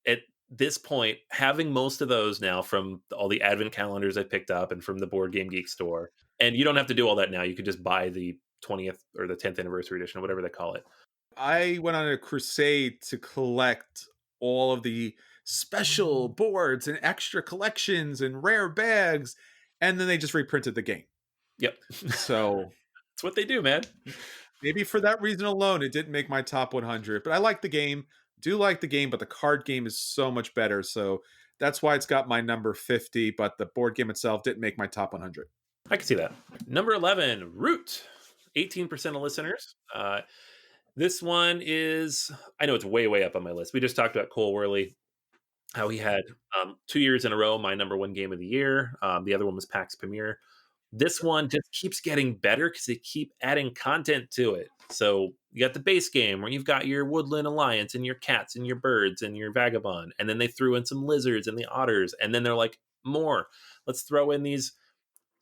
at this point, having most of those now from all the advent calendars I picked up and from the Board Game Geek store, and you don't have to do all that now. You could just buy the 20th or the 10th anniversary edition or whatever they call it. I went on a crusade to collect all of the special boards and extra collections and rare bags, and then they just reprinted the game. Yep. So That's what they do, man. maybe for that reason alone, it didn't make my top 100. But I like the game, do like the game, but the card game is so much better. So that's why it's got my number 50. But the board game itself didn't make my top 100. I can see that. Number 11, Root. 18% of listeners. This one is, I know it's way, way up on my list. We just talked about Cole Worley, how he had 2 years in a row, my number one game of the year. The other one was PAX Premier. This one just keeps getting better because they keep adding content to it. So you got the base game where you've got your Woodland Alliance and your cats and your birds and your vagabond, and then they threw in some lizards and the otters, and then they're like, more. Let's throw in these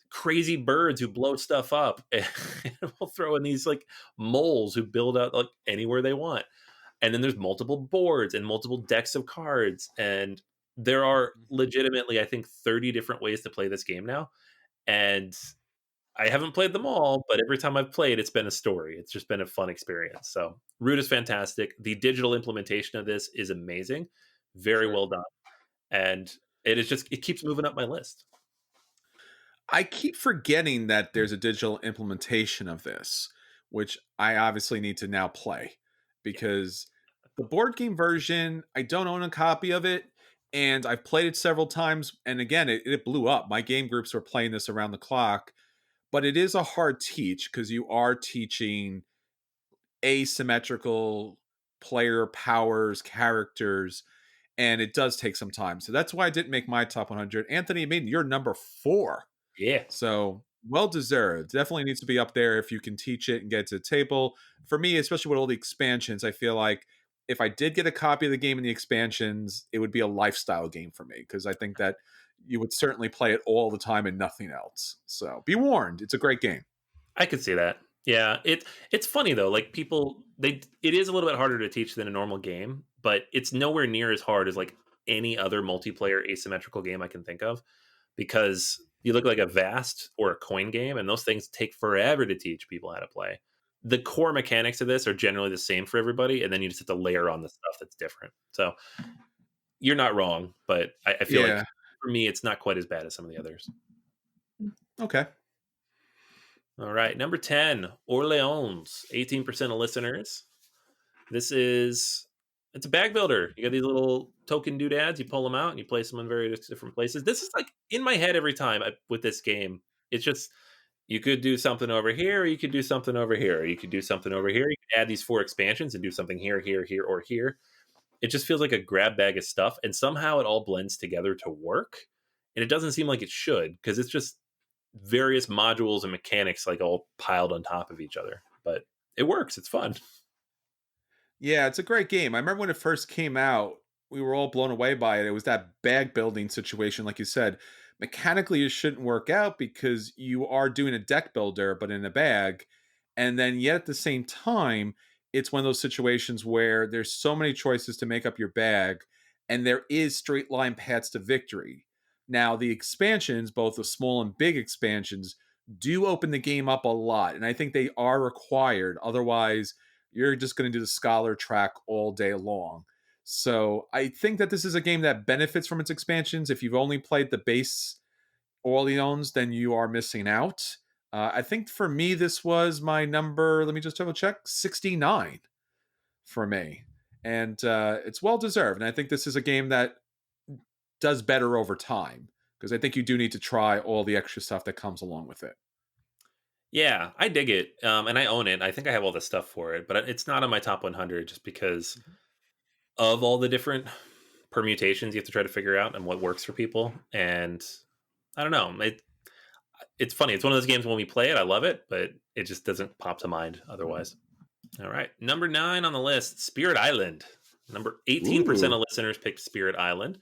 crazy birds who blow stuff up, and we'll throw in these like moles who build out like anywhere they want. And then there's multiple boards and multiple decks of cards, and there are legitimately, I think, 30 different ways to play this game now. And I haven't played them all, but every time I've played, it's been a story. It's just been a fun experience. So Root is fantastic. The digital implementation of this is amazing, very Sure. well done, and it keeps moving up my list. I keep forgetting that there's a digital implementation of this, which I obviously need to now play Yeah, because the board game version, I don't own a copy of it. And I've played it several times. And again, it blew up. My game groups were playing this around the clock, but it is a hard teach because you are teaching asymmetrical player powers, characters, and it does take some time. So that's why I didn't make my top 100. Anthony, I mean, you're number 4. yeah. So well deserved. Definitely needs to be up there if you can teach it and get it to the table. For me, especially with all the expansions, I feel like if I did get a copy of the game and the expansions, it would be a lifestyle game for me because I think that you would certainly play it all the time and nothing else. So be warned, it's a great game. I could see that. Yeah, it's funny though. Like people, they it is a little bit harder to teach than a normal game, but it's nowhere near as hard as like any other multiplayer asymmetrical game I can think of. Because you look like a Vast or a coin game, and those things take forever to teach people how to play. The core mechanics of this are generally the same for everybody, and then you just have to layer on the stuff that's different. So you're not wrong, but I feel like Yeah. for me, it's not quite as bad as some of the others. Okay. All right, number 10, Orleans, 18% of listeners. This is it's a bag builder. You got these little token doodads. You pull them out and you place them in various different places. This is like in my head every time with this game. It's just you could do something over here, or you could do something over here, or you could do something over here. You could add these four expansions and do something here, here, here, or here. It just feels like a grab bag of stuff, and somehow it all blends together to work. And it doesn't seem like it should because it's just various modules and mechanics like all piled on top of each other. But it works. It's fun. Yeah, it's a great game. I remember when it first came out, we were all blown away by it. It was that bag building situation, like you said. Mechanically, it shouldn't work out because you are doing a deck builder, but in a bag. And then, yet at the same time, it's one of those situations where there's so many choices to make up your bag, and there is straight line paths to victory. Now, the expansions, both the small and big expansions, do open the game up a lot, and I think they are required. Otherwise, you're just going to do the scholar track all day long. So I think that this is a game that benefits from its expansions. If you've only played the base Orleans, then you are missing out. I think for me, this was my number, let me just double check, 69 for me. And it's well deserved. And I think this is a game that does better over time because I think you do need to try all the extra stuff that comes along with it. Yeah, I dig it, and I own it. I think I have all the stuff for it, but it's not on my top 100 just because Mhm. of all the different permutations you have to try to figure out and what works for people. And I don't know. It's funny. It's one of those games when we play it, I love it, but it just doesn't pop to mind otherwise. All right, number 9 on the list, Spirit Island. Number 18% Ooh. of listeners picked Spirit Island.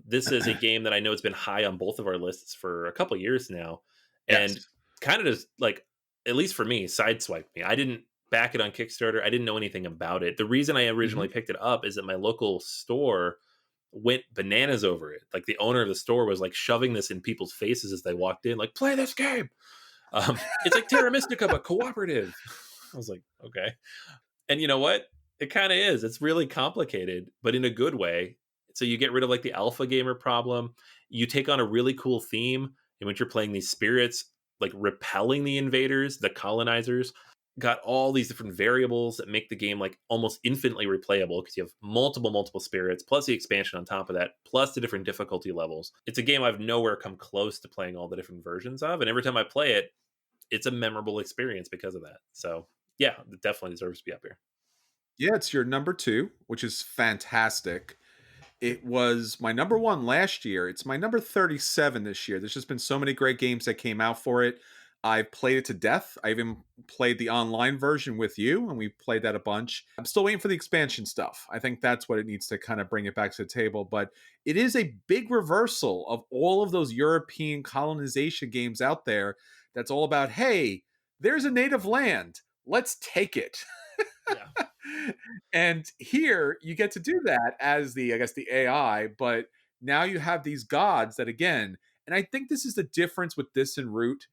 This is a game that I know has been high on both of our lists for a couple years now, and Yes. kind of just like, at least for me, sideswiped me. I didn't back it on Kickstarter. I didn't know anything about it. The reason I Hmm. originally picked it up is that my local store went bananas over it. Like the owner of the store was like shoving this in people's faces as they walked in, like, play this game. It's like Terra Mystica but cooperative. I was like, okay. And you know what? It kind of is. It's really complicated, but in a good way. So you get rid of like the alpha gamer problem. You take on a really cool theme in which you're playing these spirits, like repelling the invaders, the colonizers. Got all these different variables that make the game like almost infinitely replayable because you have multiple spirits, plus the expansion on top of that, plus the different difficulty levels. It's a game I've nowhere come close to playing all the different versions of, and every time I play it, it's a memorable experience because of that. So yeah, it definitely deserves to be up here. Yeah, it's your number two, which is fantastic. It was my number one last year. It's my number 37 this year. There's just been so many great games that came out for it. I've played it to death. I even played the online version with you, and we played that a bunch. I'm still waiting for the expansion stuff. I think that's what it needs to kind of bring it back to the table. But it is a big reversal of all of those European colonization games out there that's all about, hey, there's a native land. Let's take it. Yeah. And here you get to do that as the, I guess, the AI, but now you have these gods that, again, and I think this is the difference with this and Root.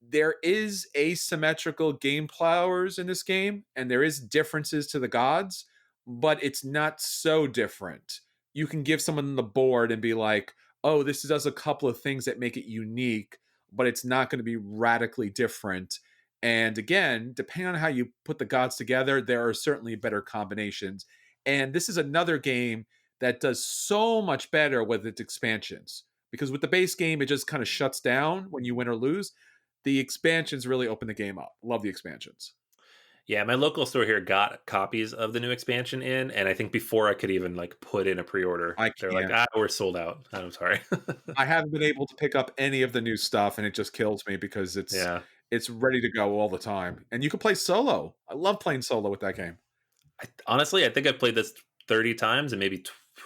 There is asymmetrical game powers in this game, and there is differences to the gods, but it's not so different. You can give someone the board and be like, oh, this does a couple of things that make it unique, but it's not going to be radically different. And again, depending on how you put the gods together, there are certainly better combinations. And this is another game that does so much better with its expansions. Because with the base game, it just kind of shuts down when you win or lose. The expansions really open the game up. Love the expansions. Yeah, my local store here got copies of the new expansion in, and I think before I could even like put in a pre-order, I they're like, can't. "Ah, we're sold out." I'm sorry. I haven't been able to pick up any of the new stuff, and it just kills me because Yeah. it's ready to go all the time. And you can play solo. I love playing solo with that game. Honestly, I think I've played this 30 times and maybe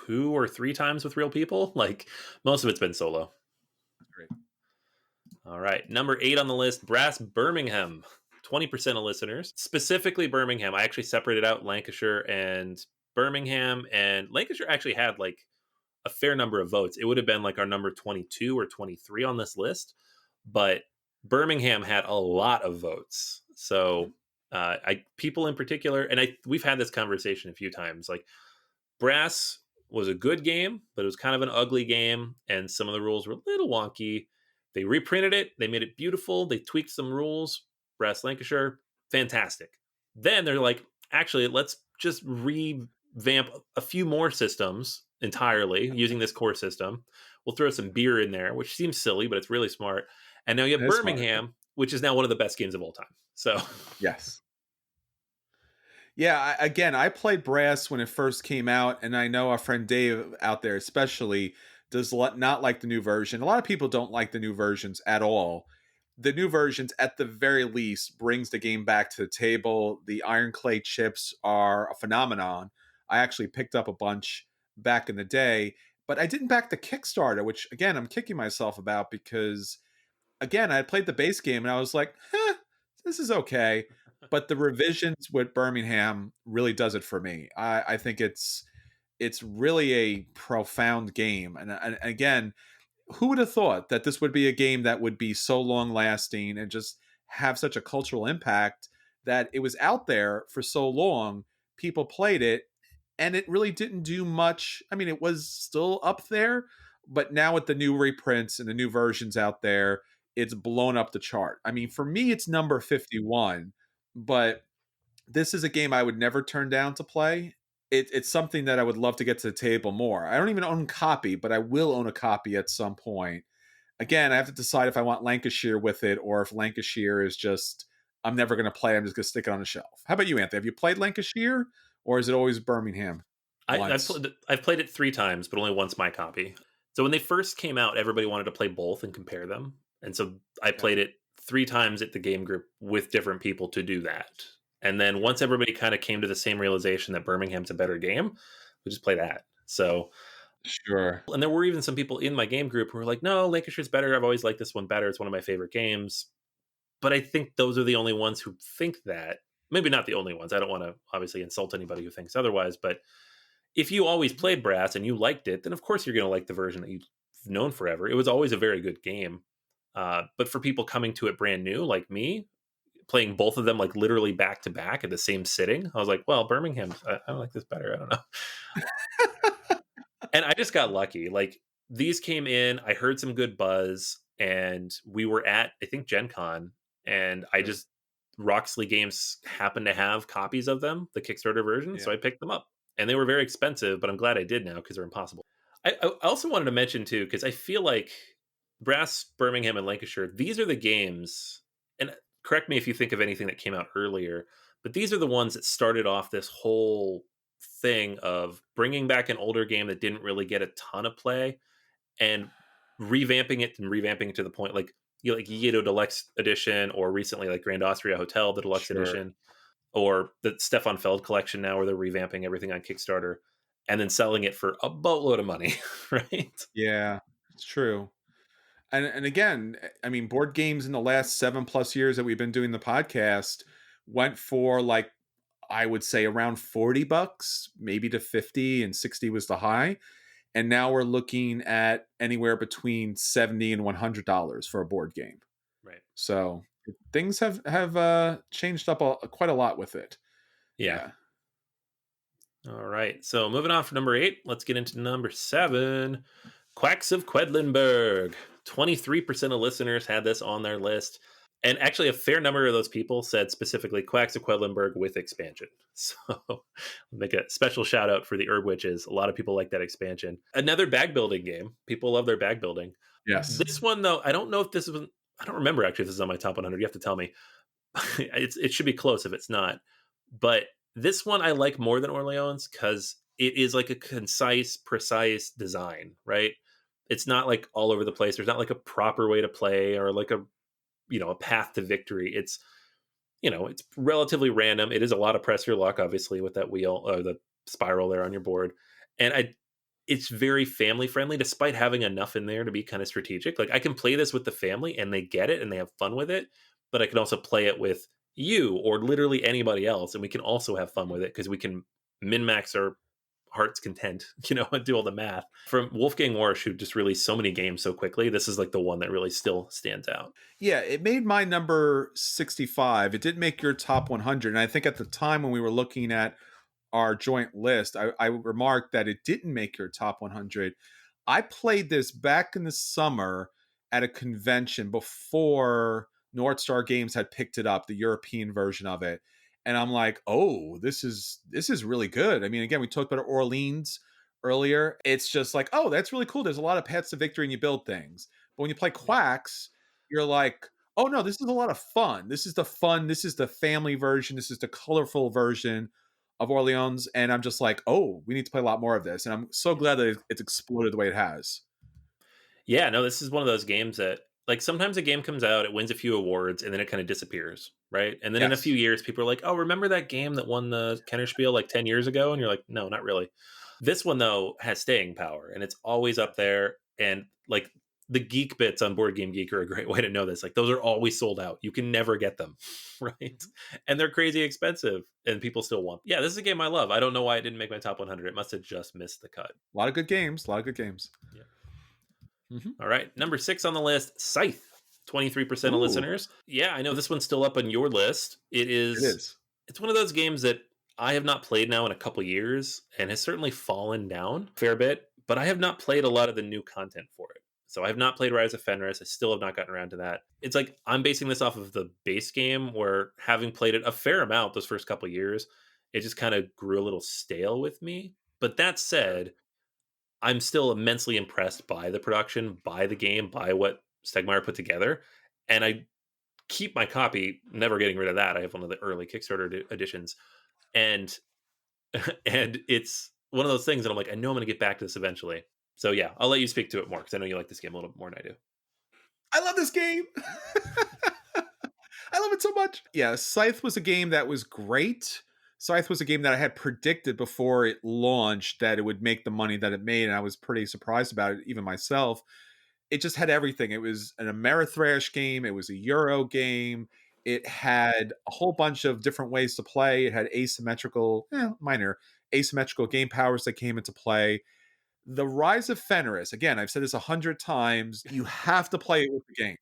2 or 3 times with real people. Like most of it's been solo. That's great. All right. Number 8 on the list, Brass Birmingham. 20% of listeners, specifically Birmingham. I actually separated out Lancashire and Birmingham, and Lancashire actually had like a fair number of votes. It would have been like our number 22 or 23 on this list, but Birmingham had a lot of votes. Mhm. So, I people in particular, and we've had this conversation a few times. Like Brass was a good game, but it was kind of an ugly game, and some of the rules were a little wonky. They reprinted it, they made it beautiful, they tweaked some rules. Brass Lancashire, fantastic. Then they're like, actually, let's just revamp a few more systems entirely using this core system. We'll throw some beer in there, which seems silly, but it's really smart. And now you have That's smart. Birmingham, which is now one of the best games of all time. So, Yes. Yeah, again, I played Brass when it first came out, and I know our friend Dave out there especially does not like the new version. A lot of people don't like the new versions at all. The new versions, at the very least, brings the game back to the table. The iron clay chips are a phenomenon. I actually picked up a bunch back in the day, but I didn't back the Kickstarter, which again I'm kicking myself about because again I played the base game and I was like, this is okay, but the revisions with Birmingham really does it for me. I think it's really a profound game, and again, who would have thought that this would be a game that would be so long lasting and just have such a cultural impact that it was out there for so long, people played it, and it really didn't do much. I mean, it was still up there, but now with the new reprints and the new versions out there, it's blown up the chart. I mean, for me, it's number 51, but this is a game I would never turn down to play. It's something that I would love to get to the table more. I don't even own a copy, but I will own a copy at some point. Again, I have to decide if I want Lancashire with it or if Lancashire is just, I'm never going to play. I'm just going to stick it on the shelf. How about you, Anthony? Have you played Lancashire or is it always Birmingham once? I've played it 3 times, but only once my copy. So when they first came out, everybody wanted to play both and compare them, and so I Okay. played it 3 times at the game group with different people to do that. And then once everybody kind of came to the same realization that Birmingham's a better game, we just play that. So, Sure. and there were even some people in my game group who were like, "No, Lancashire's better. I've always liked this one better. It's one of my favorite games." But I think those are the only ones who think that. Maybe not the only ones. I don't want to obviously insult anybody who thinks otherwise, but if you always played Brass and you liked it, then of course you're going to like the version that you've known forever. It was always a very good game. But for people coming to it brand new, like me, playing both of them like literally back to back at the same sitting, I was like, well, Birmingham, I like this better. I don't know. And I just got lucky. Like these came in, I heard some good buzz, and we were at, I think, Gen Con, and I Sure. just, Roxley Games happened to have copies of them, the Kickstarter version, Yeah. so I picked them up. And they were very expensive, but I'm glad I did now because they're impossible. I also wanted to mention too, because I feel like Brass, Birmingham, and Lancashire, these are the games, and correct me if you think of anything that came out earlier, but these are the ones that started off this whole thing of bringing back an older game that didn't really get a ton of play and revamping it to the point like like Yedo Deluxe Edition, or recently like Grand Austria Hotel, the Deluxe Sure. Edition, or the Stefan Feld collection now, where they're revamping everything on Kickstarter and then selling it for a boatload of money, right? Yeah. It's true. And again, I mean, board games in the last 7+ years that we've been doing the podcast went for like I would say around $40, maybe to 50, and 60 was the high. And now we're looking at anywhere between 70 and $100 for a board game. Right. So things have changed up quite a lot with it. Yeah. Yeah. All right. So moving on from number 8, let's get into number 7. Quacks of Quedlinburg. 23% of listeners had this on their list. And actually, a fair number of those people said specifically Quacks of Quedlinburg with expansion. So I'll make a special shout out for the Herb Witches. A lot of people like that expansion. Another bag building game. People love their bag building. Yes. This one, though, I don't know if this is, I don't remember actually if this is on my top 100. You have to tell me. It should be close if it's not. But this one I like more than Orleans because it is like a concise, precise design, right? It's not like all over the place. There's not like a proper way to play or like a a path to victory. It's relatively random. It is a lot of press your luck, obviously, with that wheel or the spiral there on your board. And it's very family friendly, despite having enough in there to be kind of strategic. Like I can play this with the family and they get it and they have fun with it, but I can also play it with you or literally anybody else, and we can also have fun with it because we can min max our heart's content, and do all the math. From Wolfgang Warsch, who just released so many games so quickly, this is like the one that really still stands out. Yeah, it made my number 65. It didn't make your top 100. And I think at the time when we were looking at our joint list, I remarked that it didn't make your top 100. I played this back in the summer at a convention before North Star Games had picked it up, the European version of it. And I'm like, oh, this is really good. I mean, again, we talked about Orleans earlier. It's just like, oh, that's really cool. There's a lot of paths to victory and you build things. But when you play Yeah. Quacks, you're like, oh no, this is a lot of fun. This is the fun. This is the family version. This is the colorful version of Orleans. And I'm just like, oh, we need to play a lot more of this. And I'm so glad that it's exploded the way it has. Yeah, no, this is one of those games that like sometimes a game comes out, it wins a few awards, and then it kind of disappears, right? And then in a few Yes. years, people are like, "Oh, remember that game that won the Kennerspiel like 10 years ago?" And you're like, "No, not really." This one though has staying power, and it's always up there. And like the geek bits on Board Game Geek are a great way to know this. Like those are always sold out. You can never get them, right? Mhm. And they're crazy expensive, and people still want. Yeah, this is a game I love. I don't know why it didn't make my top 100. It must have just missed the cut. A lot of good games. A lot of good games. Yeah. Hmm. All right, number 6 on the list, Scythe. 23% of Ooh, listeners. Yeah, I know this one's still up on your list. it is. It's one of those games that I have not played now in a couple years and has certainly fallen down a fair bit, but I have not played a lot of the new content for it. So I have not played Rise of Fenris. I still have not gotten around to that. It's like I'm basing this off of the base game where having played it a fair amount those first couple years, it just kind of grew a little stale with me. But that Sure. said, I'm still immensely impressed by the production, by the game, by what Stegmeyer put together. And I keep my copy, never getting rid of that. I have one of the early Kickstarter editions, and and it's one of those things that I'm like, I know I'm going to get back to this eventually. So yeah, I'll let you speak to it more because I know you like this game a little bit more than I do. I love this game. I love it so much. Yeah, Scythe was a game that was great. Scythe was a game that I had predicted before it launched that it would make the money that it made, and I was pretty surprised about it, even myself. It just had everything. It was an Ameritrash game. It was a Euro game. It had a whole bunch of different ways to play. It had asymmetrical, minor asymmetrical game powers that came into play. The Rise of Fenris, again, I've said this 100 times, you have to play it with the game.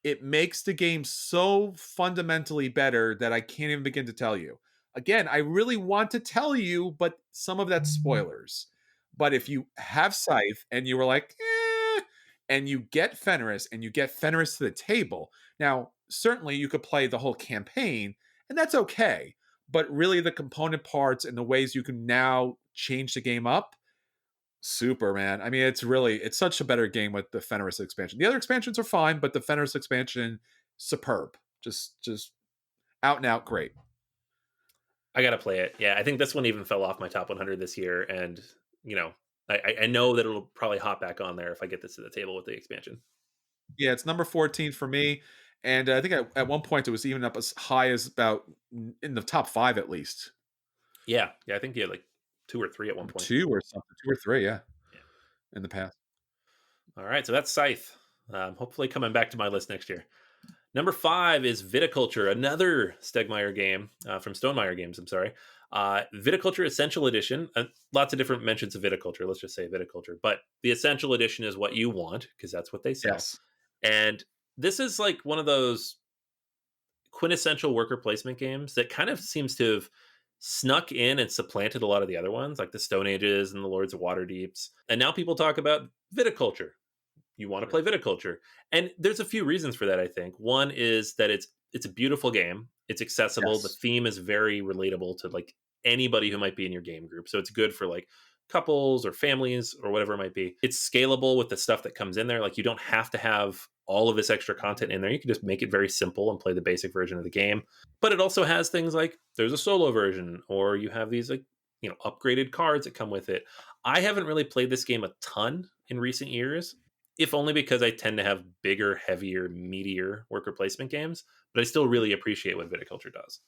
It makes the game so fundamentally better that I can't even begin to tell you. Again, I really want to tell you, but some of that's spoilers. But if you have Scythe and you were like, and you get Fenris and you get Fenris to the table, now, certainly you could play the whole campaign, and that's okay. But really, the component parts and the ways you can now change the game up, super, man. I mean, it's such a better game with the Fenris expansion. The other expansions are fine, but the Fenris expansion, superb. Just out and out great. I gotta play it. Yeah, I think this one even fell off my top 100 this year, and you know, I know that it'll probably hop back on there if I get this to the table with the expansion. Yeah, it's number 14 for me. And I think at one point it was even up as high as about in the top five at least. Yeah, yeah, I think you had like 2 or 3 at one point. Two or something, two or three, yeah, Yeah. in the past. All right, so that's Scythe. Hopefully coming back to my list next year. Number 5 is Viticulture, another Stegmeyer game from Stonemeyer Games. I'm sorry. Viticulture Essential Edition. Lots of different mentions of Viticulture. Let's just say Viticulture. But the Essential Edition is what you want because that's what they sell. Yes. And this is like one of those quintessential worker placement games that kind of seems to have snuck in and supplanted a lot of the other ones, like the Stone Ages and the Lords of Waterdeeps. And now people talk about viticulture. You want to Sure. play viticulture, and there's a few reasons for that. I think one is that it's a beautiful game. It's accessible. The Yes. theme is very relatable to like anybody who might be in your game group. So it's good for like couples or families or whatever it might be. It's scalable with the stuff that comes in there. Like you don't have to have all of this extra content in there. You can just make it very simple and play the basic version of the game. But it also has things like there's a solo version, or you have these like upgraded cards that come with it. I haven't really played this game a ton in recent years, if only because I tend to have bigger, heavier, meatier worker placement games. But I still really appreciate what Viticulture does.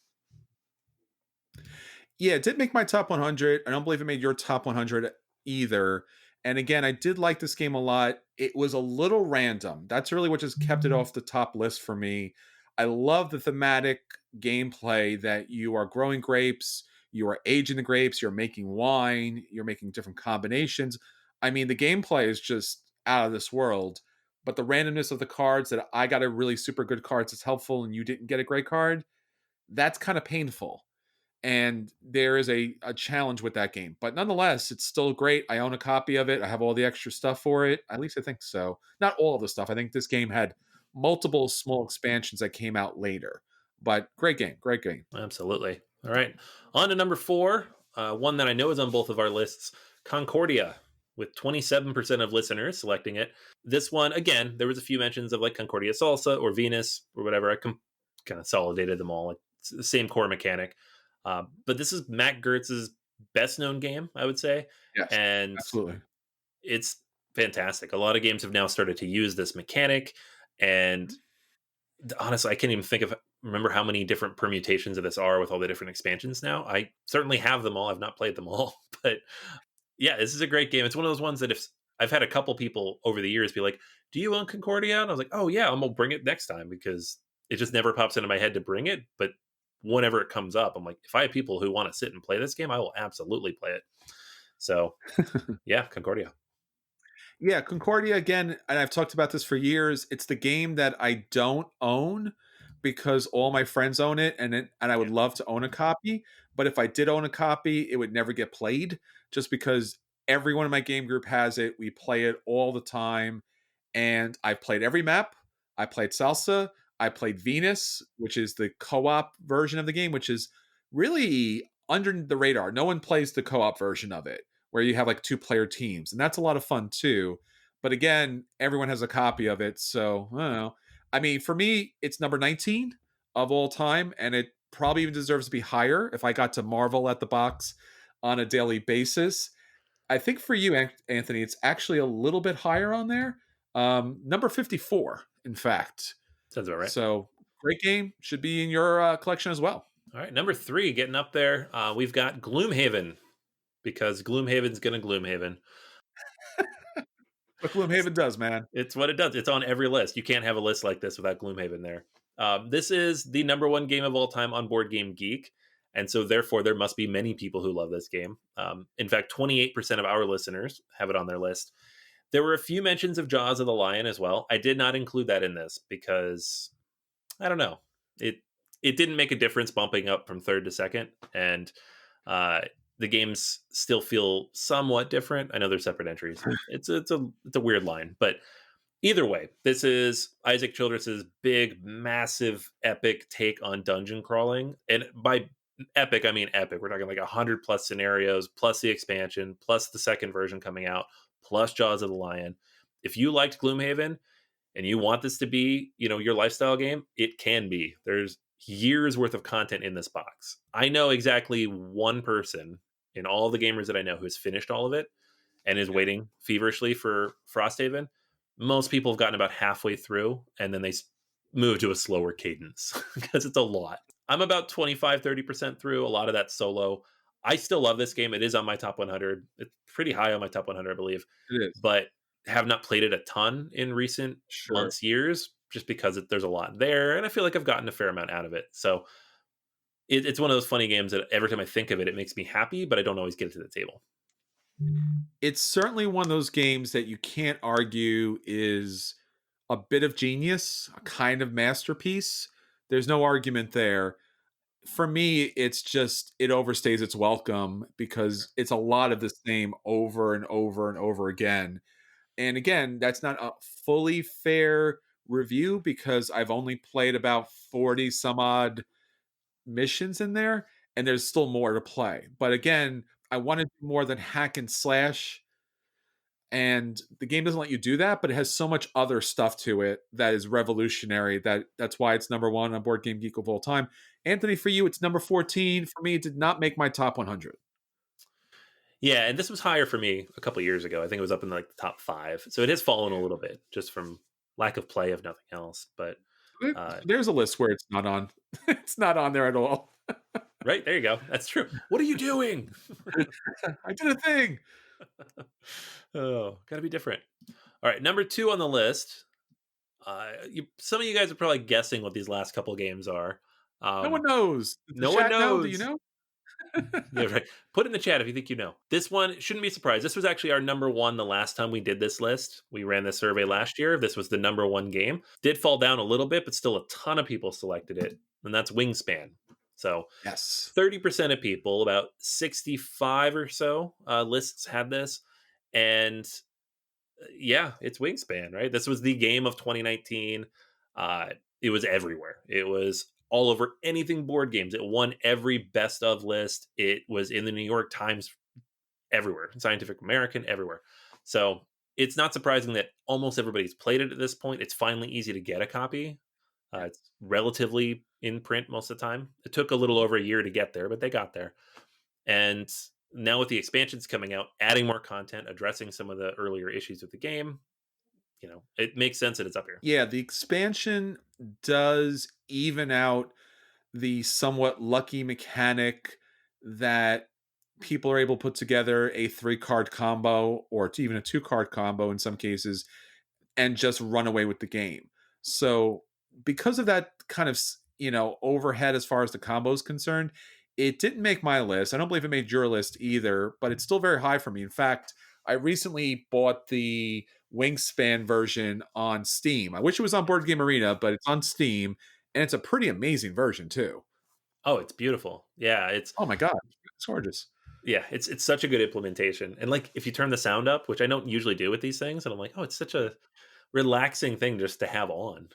Yeah, it did make my top 100. I don't believe it made your top 100 either. And again, I did like this game a lot. It was a little random. That's really what just kept it off the top list for me. I love the thematic gameplay that you are growing grapes, you are aging the grapes, you're making wine, you're making different combinations. I mean, the gameplay is just out of this world. But the randomness of the cards, that I got a really super good cards is helpful and you didn't get a great card, that's kind of painful, and there is a challenge with that game. But nonetheless, it's still great. I own a copy of it. I have all the extra stuff for it. At least I think so. Not all of the stuff. I think this game had multiple small expansions that came out later. But great game. Great game. Absolutely. All right. On to number 4, one that I know is on both of our lists, Concordia, with 27% of listeners selecting it. This one, again, there was a few mentions of like Concordia Salsa or Venus or whatever. I kind of consolidated them all. It's the same core mechanic. But this is Matt Gertz's best known game, I would say. Yes, And absolutely. it's fantastic. A lot of games have now started to use this mechanic. And honestly, I can't even remember how many different permutations of this are with all the different expansions now. I certainly have them all. I've not played them all, but Yeah, this is a great game. It's one of those ones that if I've had a couple people over the years be like, "Do you own Concordia?" And I was like, "Oh yeah, I'm gonna bring it next time," because it just never pops into my head to bring it. But whenever it comes up, I'm like, if I have people who want to sit and play this game, I will absolutely play it. So yeah, Concordia. Yeah, Concordia again, and I've talked about this for years. It's the game that I don't own because all my friends own it, and I would Yeah, love to own a copy. But if I did own a copy, it would never get played just because everyone in my game group has it. We play it all the time, and I've played every map. I played Salsa. I played Venus, which is the co-op version of the game, which is really under the radar. No one plays the co-op version of it where you have like two-player teams, and that's a lot of fun too. But again, everyone has a copy of it, so I don't know. I mean, for me, it's number 19 of all time, and it probably even deserves to be higher if I got to marvel at the box on a daily basis. I think for you, Anthony, it's actually a little bit higher on there. Number 54, in fact. sounds about right. So great game, should be in your collection as well. All right, number three, getting up there. We've got Gloomhaven because Gloomhaven's gonna Gloomhaven. What Gloomhaven does, man. It's what it does. It's on every list. You can't have a list like this without Gloomhaven there. This is the number one game of all time on Board Game Geek, and so therefore there must be many people who love this game. In fact, 28% of our listeners have it on their list. There were a few mentions of Jaws of the Lion as well. I did not include that in this because I don't know. It didn't make a difference bumping up from third to second, and uh, the games still feel somewhat different. I know they're separate entries. It's a weird line, but either way, this is Isaac Childress's big, massive, epic take on dungeon crawling, and by epic I mean epic. We're talking like 100 plus scenarios, plus the expansion, plus the second version coming out, plus Jaws of the Lion. If you liked Gloomhaven and you want this to be, your lifestyle game, it can be. There's years worth of content in this box. I know exactly one person in all the gamers that I know who has finished all of it and is waiting feverishly for Frosthaven. Most people have gotten about halfway through and then they move to a slower cadence because it's a lot. I'm about 25-30% through. A lot of that solo. I still love this game. It is on my top 100. It's pretty high on my top 100, I believe, It is. but have not played it a ton in recent Sure. months, years, just because there's a lot there, and I feel like I've gotten a fair amount out of it. So it's one of those funny games that every time I think of it, it makes me happy, but I don't always get it to the table. It's certainly one of those games that you can't argue is a bit of genius, a kind of masterpiece. There's no argument there. For me, it's just it overstays its welcome because it's a lot of the same over and over and over again. And again, that's not a fully fair review because I've only played about 40 some odd missions in there, and there's still more to play. But again, I wanted more than hack and slash, and the game doesn't let you do that, but it has so much other stuff to it that is revolutionary that's why it's number one on Board Game Geek of all time. Anthony, for you, it's number 14. For me, it did not make my top 100. Yeah, and this was higher for me a couple years ago. I think it was up in like the top five, so it has fallen a little bit just from lack of play, if nothing else. But uh, There's a list where it's not on. It's not on there at all. right there, you go. That's true. What are you doing? I did a thing. Oh, got to be different. All right, number two on the list. Some of you guys are probably guessing what these last couple games are. No one Um, knows. Does the no one chat know? Do you knows. know? Yeah, right. Put in the chat if you think you know. This one shouldn't be a surprise. This was actually our number one the last time we did this list. We ran this survey last year. This was the number one game. Did fall down a little bit, but still a ton of people selected it, and that's Wingspan. So Yes. 30% of people, about 65 or so lists had this, and yeah, it's Wingspan, right? This was the game of 2019. Uh, it was everywhere. It was all over anything board games. It won every best of list. It was in the New York Times everywhere, Scientific American everywhere. So it's not surprising that almost everybody's played it at this point. It's finally easy to get a copy. It's relatively in print most of the time. It took a little over a year to get there, but they got there. And now with the expansions coming out, adding more content, addressing some of the earlier issues with the game, it makes sense that it's up here. Yeah, the expansion does even out the somewhat lucky mechanic that people are able to put together a 3-card combo or even a 2-card combo in some cases and just run away with the game. So because of that kind of overhead as far as the combo is concerned, it didn't make my list. I don't believe it made your list either, but it's still very high for me. In fact, I recently bought the Wingspan version on Steam. I wish it was on Board Game Arena, but it's on Steam, and it's a pretty amazing version too. Oh, it's beautiful. Yeah, Oh my god, it's gorgeous. it's such a good implementation. And like if you turn the sound up, which I don't usually do with these things, and I'm like, oh, it's such a relaxing thing just to have on.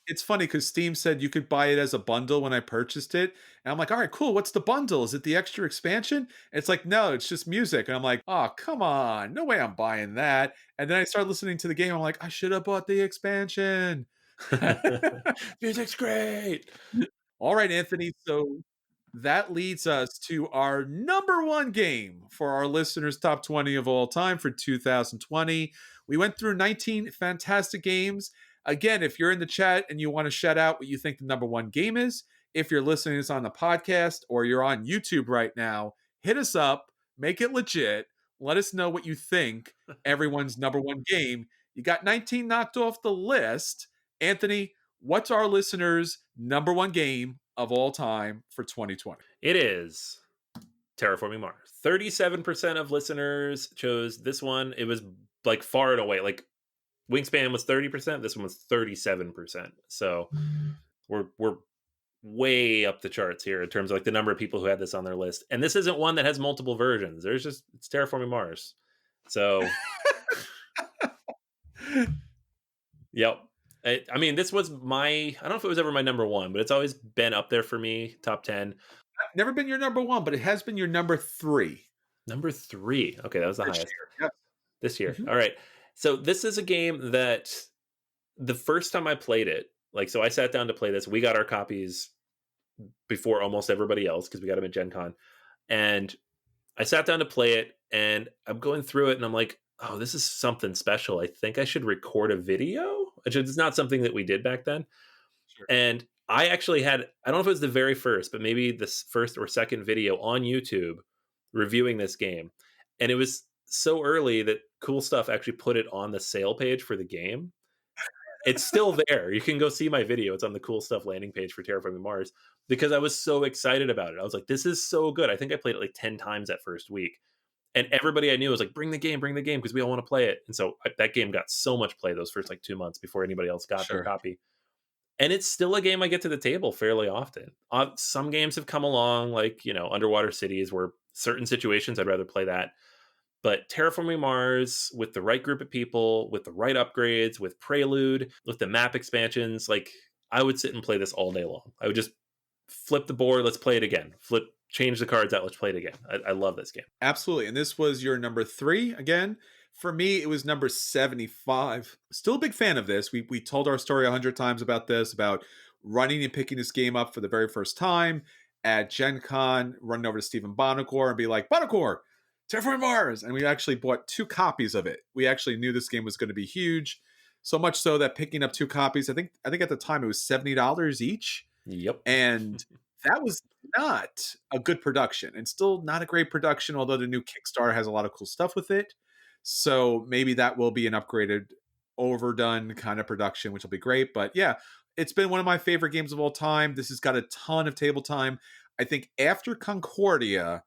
It's funny because Steam said you could buy it as a bundle when I purchased it. And I'm like, all right, cool. What's the bundle? Is it the extra expansion? And it's like, no, it's just music. And I'm like, oh, come on. No way I'm buying that. And then I start listening to the game. I'm like, I should have bought the expansion. Music's great. All right, Anthony. So that leads us to our number one game for our listeners' top 20 of all time for 2020. We went through 19 fantastic games. Again, if you're in the chat and you want to shout out what you think the number one game is, if you're listening to this on the podcast or you're on YouTube right now, hit us up, make it legit. Let us know what you think everyone's number one game. You got 19 knocked off the list. Anthony, what's our listeners' number one game of all time for 2020? It is Terraforming Mars. 37% of listeners chose this one. It was like far and away. Like Wingspan was 30%. This one was 37%. So we're way up the charts here in terms of like the number of people who had this on their list. And this isn't one that has multiple versions. It's Terraforming Mars. So yep. I mean, this was I don't know if it was ever my number one, but it's always been up there for me, top 10. Never been your number one, but it has been your number three Number three. Okay, that was the this highest. year. Yep. This year. Mhm. All right. So this is a game that the first time I played it, like, so I sat down to play this. We got our copies before almost everybody else because we got them at Gen Con. And I sat down to play it and I'm going through it and I'm like, oh, this is something special. I think I should record a video, which is not something that we did back then. Sure. And I actually had, I don't know if it was the very first, but maybe this first or second video on YouTube reviewing this game. And it was so early that Cool Stuff actually put it on the sale page for the game. It's still there. You can go see my video. It's on the Cool Stuff landing page for Terraforming Mars because I was so excited about it. I was like, this is so good. I think I played it like 10 times that first week. And everybody I knew was like, bring the game, because we all want to play it. And so that game got so much play those first like 2 months before anybody else got their Sure. copy. And it's still a game I get to the table fairly often. Some games have come along, like, Underwater Cities, where certain situations I'd rather play that. But Terraforming Mars, with the right group of people, with the right upgrades, with Prelude, with the map expansions, like, I would sit and play this all day long. I would just flip the board, let's play it again. Change the cards out, let's play it again. I love this game. Absolutely. And this was your number three again. For me, it was number 75. Still a big fan of this. We told our story 100 times about this, about running and picking this game up for the very first time at Gen Con, running over to Stephen Bonacore and be like, Bonacore, Terraforming Mars. And we actually bought 2 copies of it. We actually knew this game was going to be huge. So much so that picking up 2 copies, I think at the time it was $70 each. Yep. And that was not a good production and still not a great production, although the new Kickstarter has a lot of cool stuff with it. So maybe that will be an upgraded, overdone kind of production, which will be great. But yeah, it's been one of my favorite games of all time. This has got a ton of table time. I think after Concordia,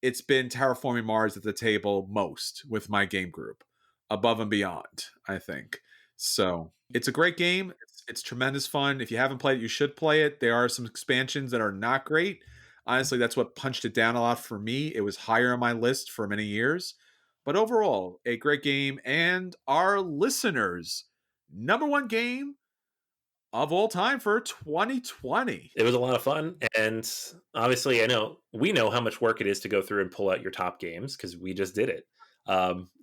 it's been Terraforming Mars at the table most with my game group, above and beyond, I think. So it's a great game. It's tremendous fun. If you haven't played it, you should play it. There are some expansions that are not great. Honestly, that's what punched it down a lot for me. It was higher on my list for many years. But overall, a great game. And our listeners' number one game of all time for 2020. It was a lot of fun. And obviously, we know how much work it is to go through and pull out your top games because we just did it.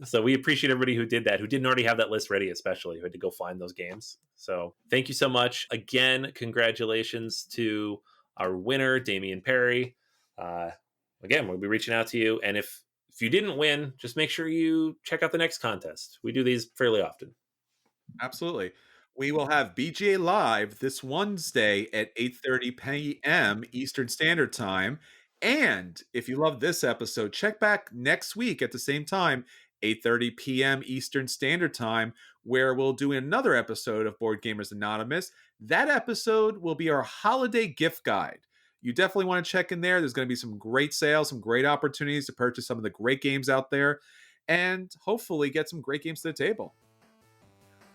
So we appreciate everybody who did that, who didn't already have that list ready, especially who had to go find those games. So thank you so much. Again, congratulations to our winner, Damian Perry. Again, we'll be reaching out to you. And if you didn't win, just make sure you check out the next contest. We do these fairly often. Absolutely. We will have BGA Live this Wednesday at 8:30 p.m. Eastern Standard Time. And if you love this episode, check back next week at the same time, 8:30 p.m. Eastern Standard Time, where we'll do another episode of Board Gamers Anonymous. That episode will be our holiday gift guide. You definitely want to check in there. There's going to be some great sales, some great opportunities to purchase some of the great games out there, and hopefully get some great games to the table.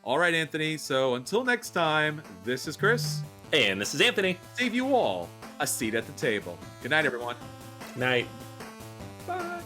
All right, Anthony. So until next time, this is Chris. And this is Anthony. Save you all a seat at the table. Good night, everyone. Night. Bye.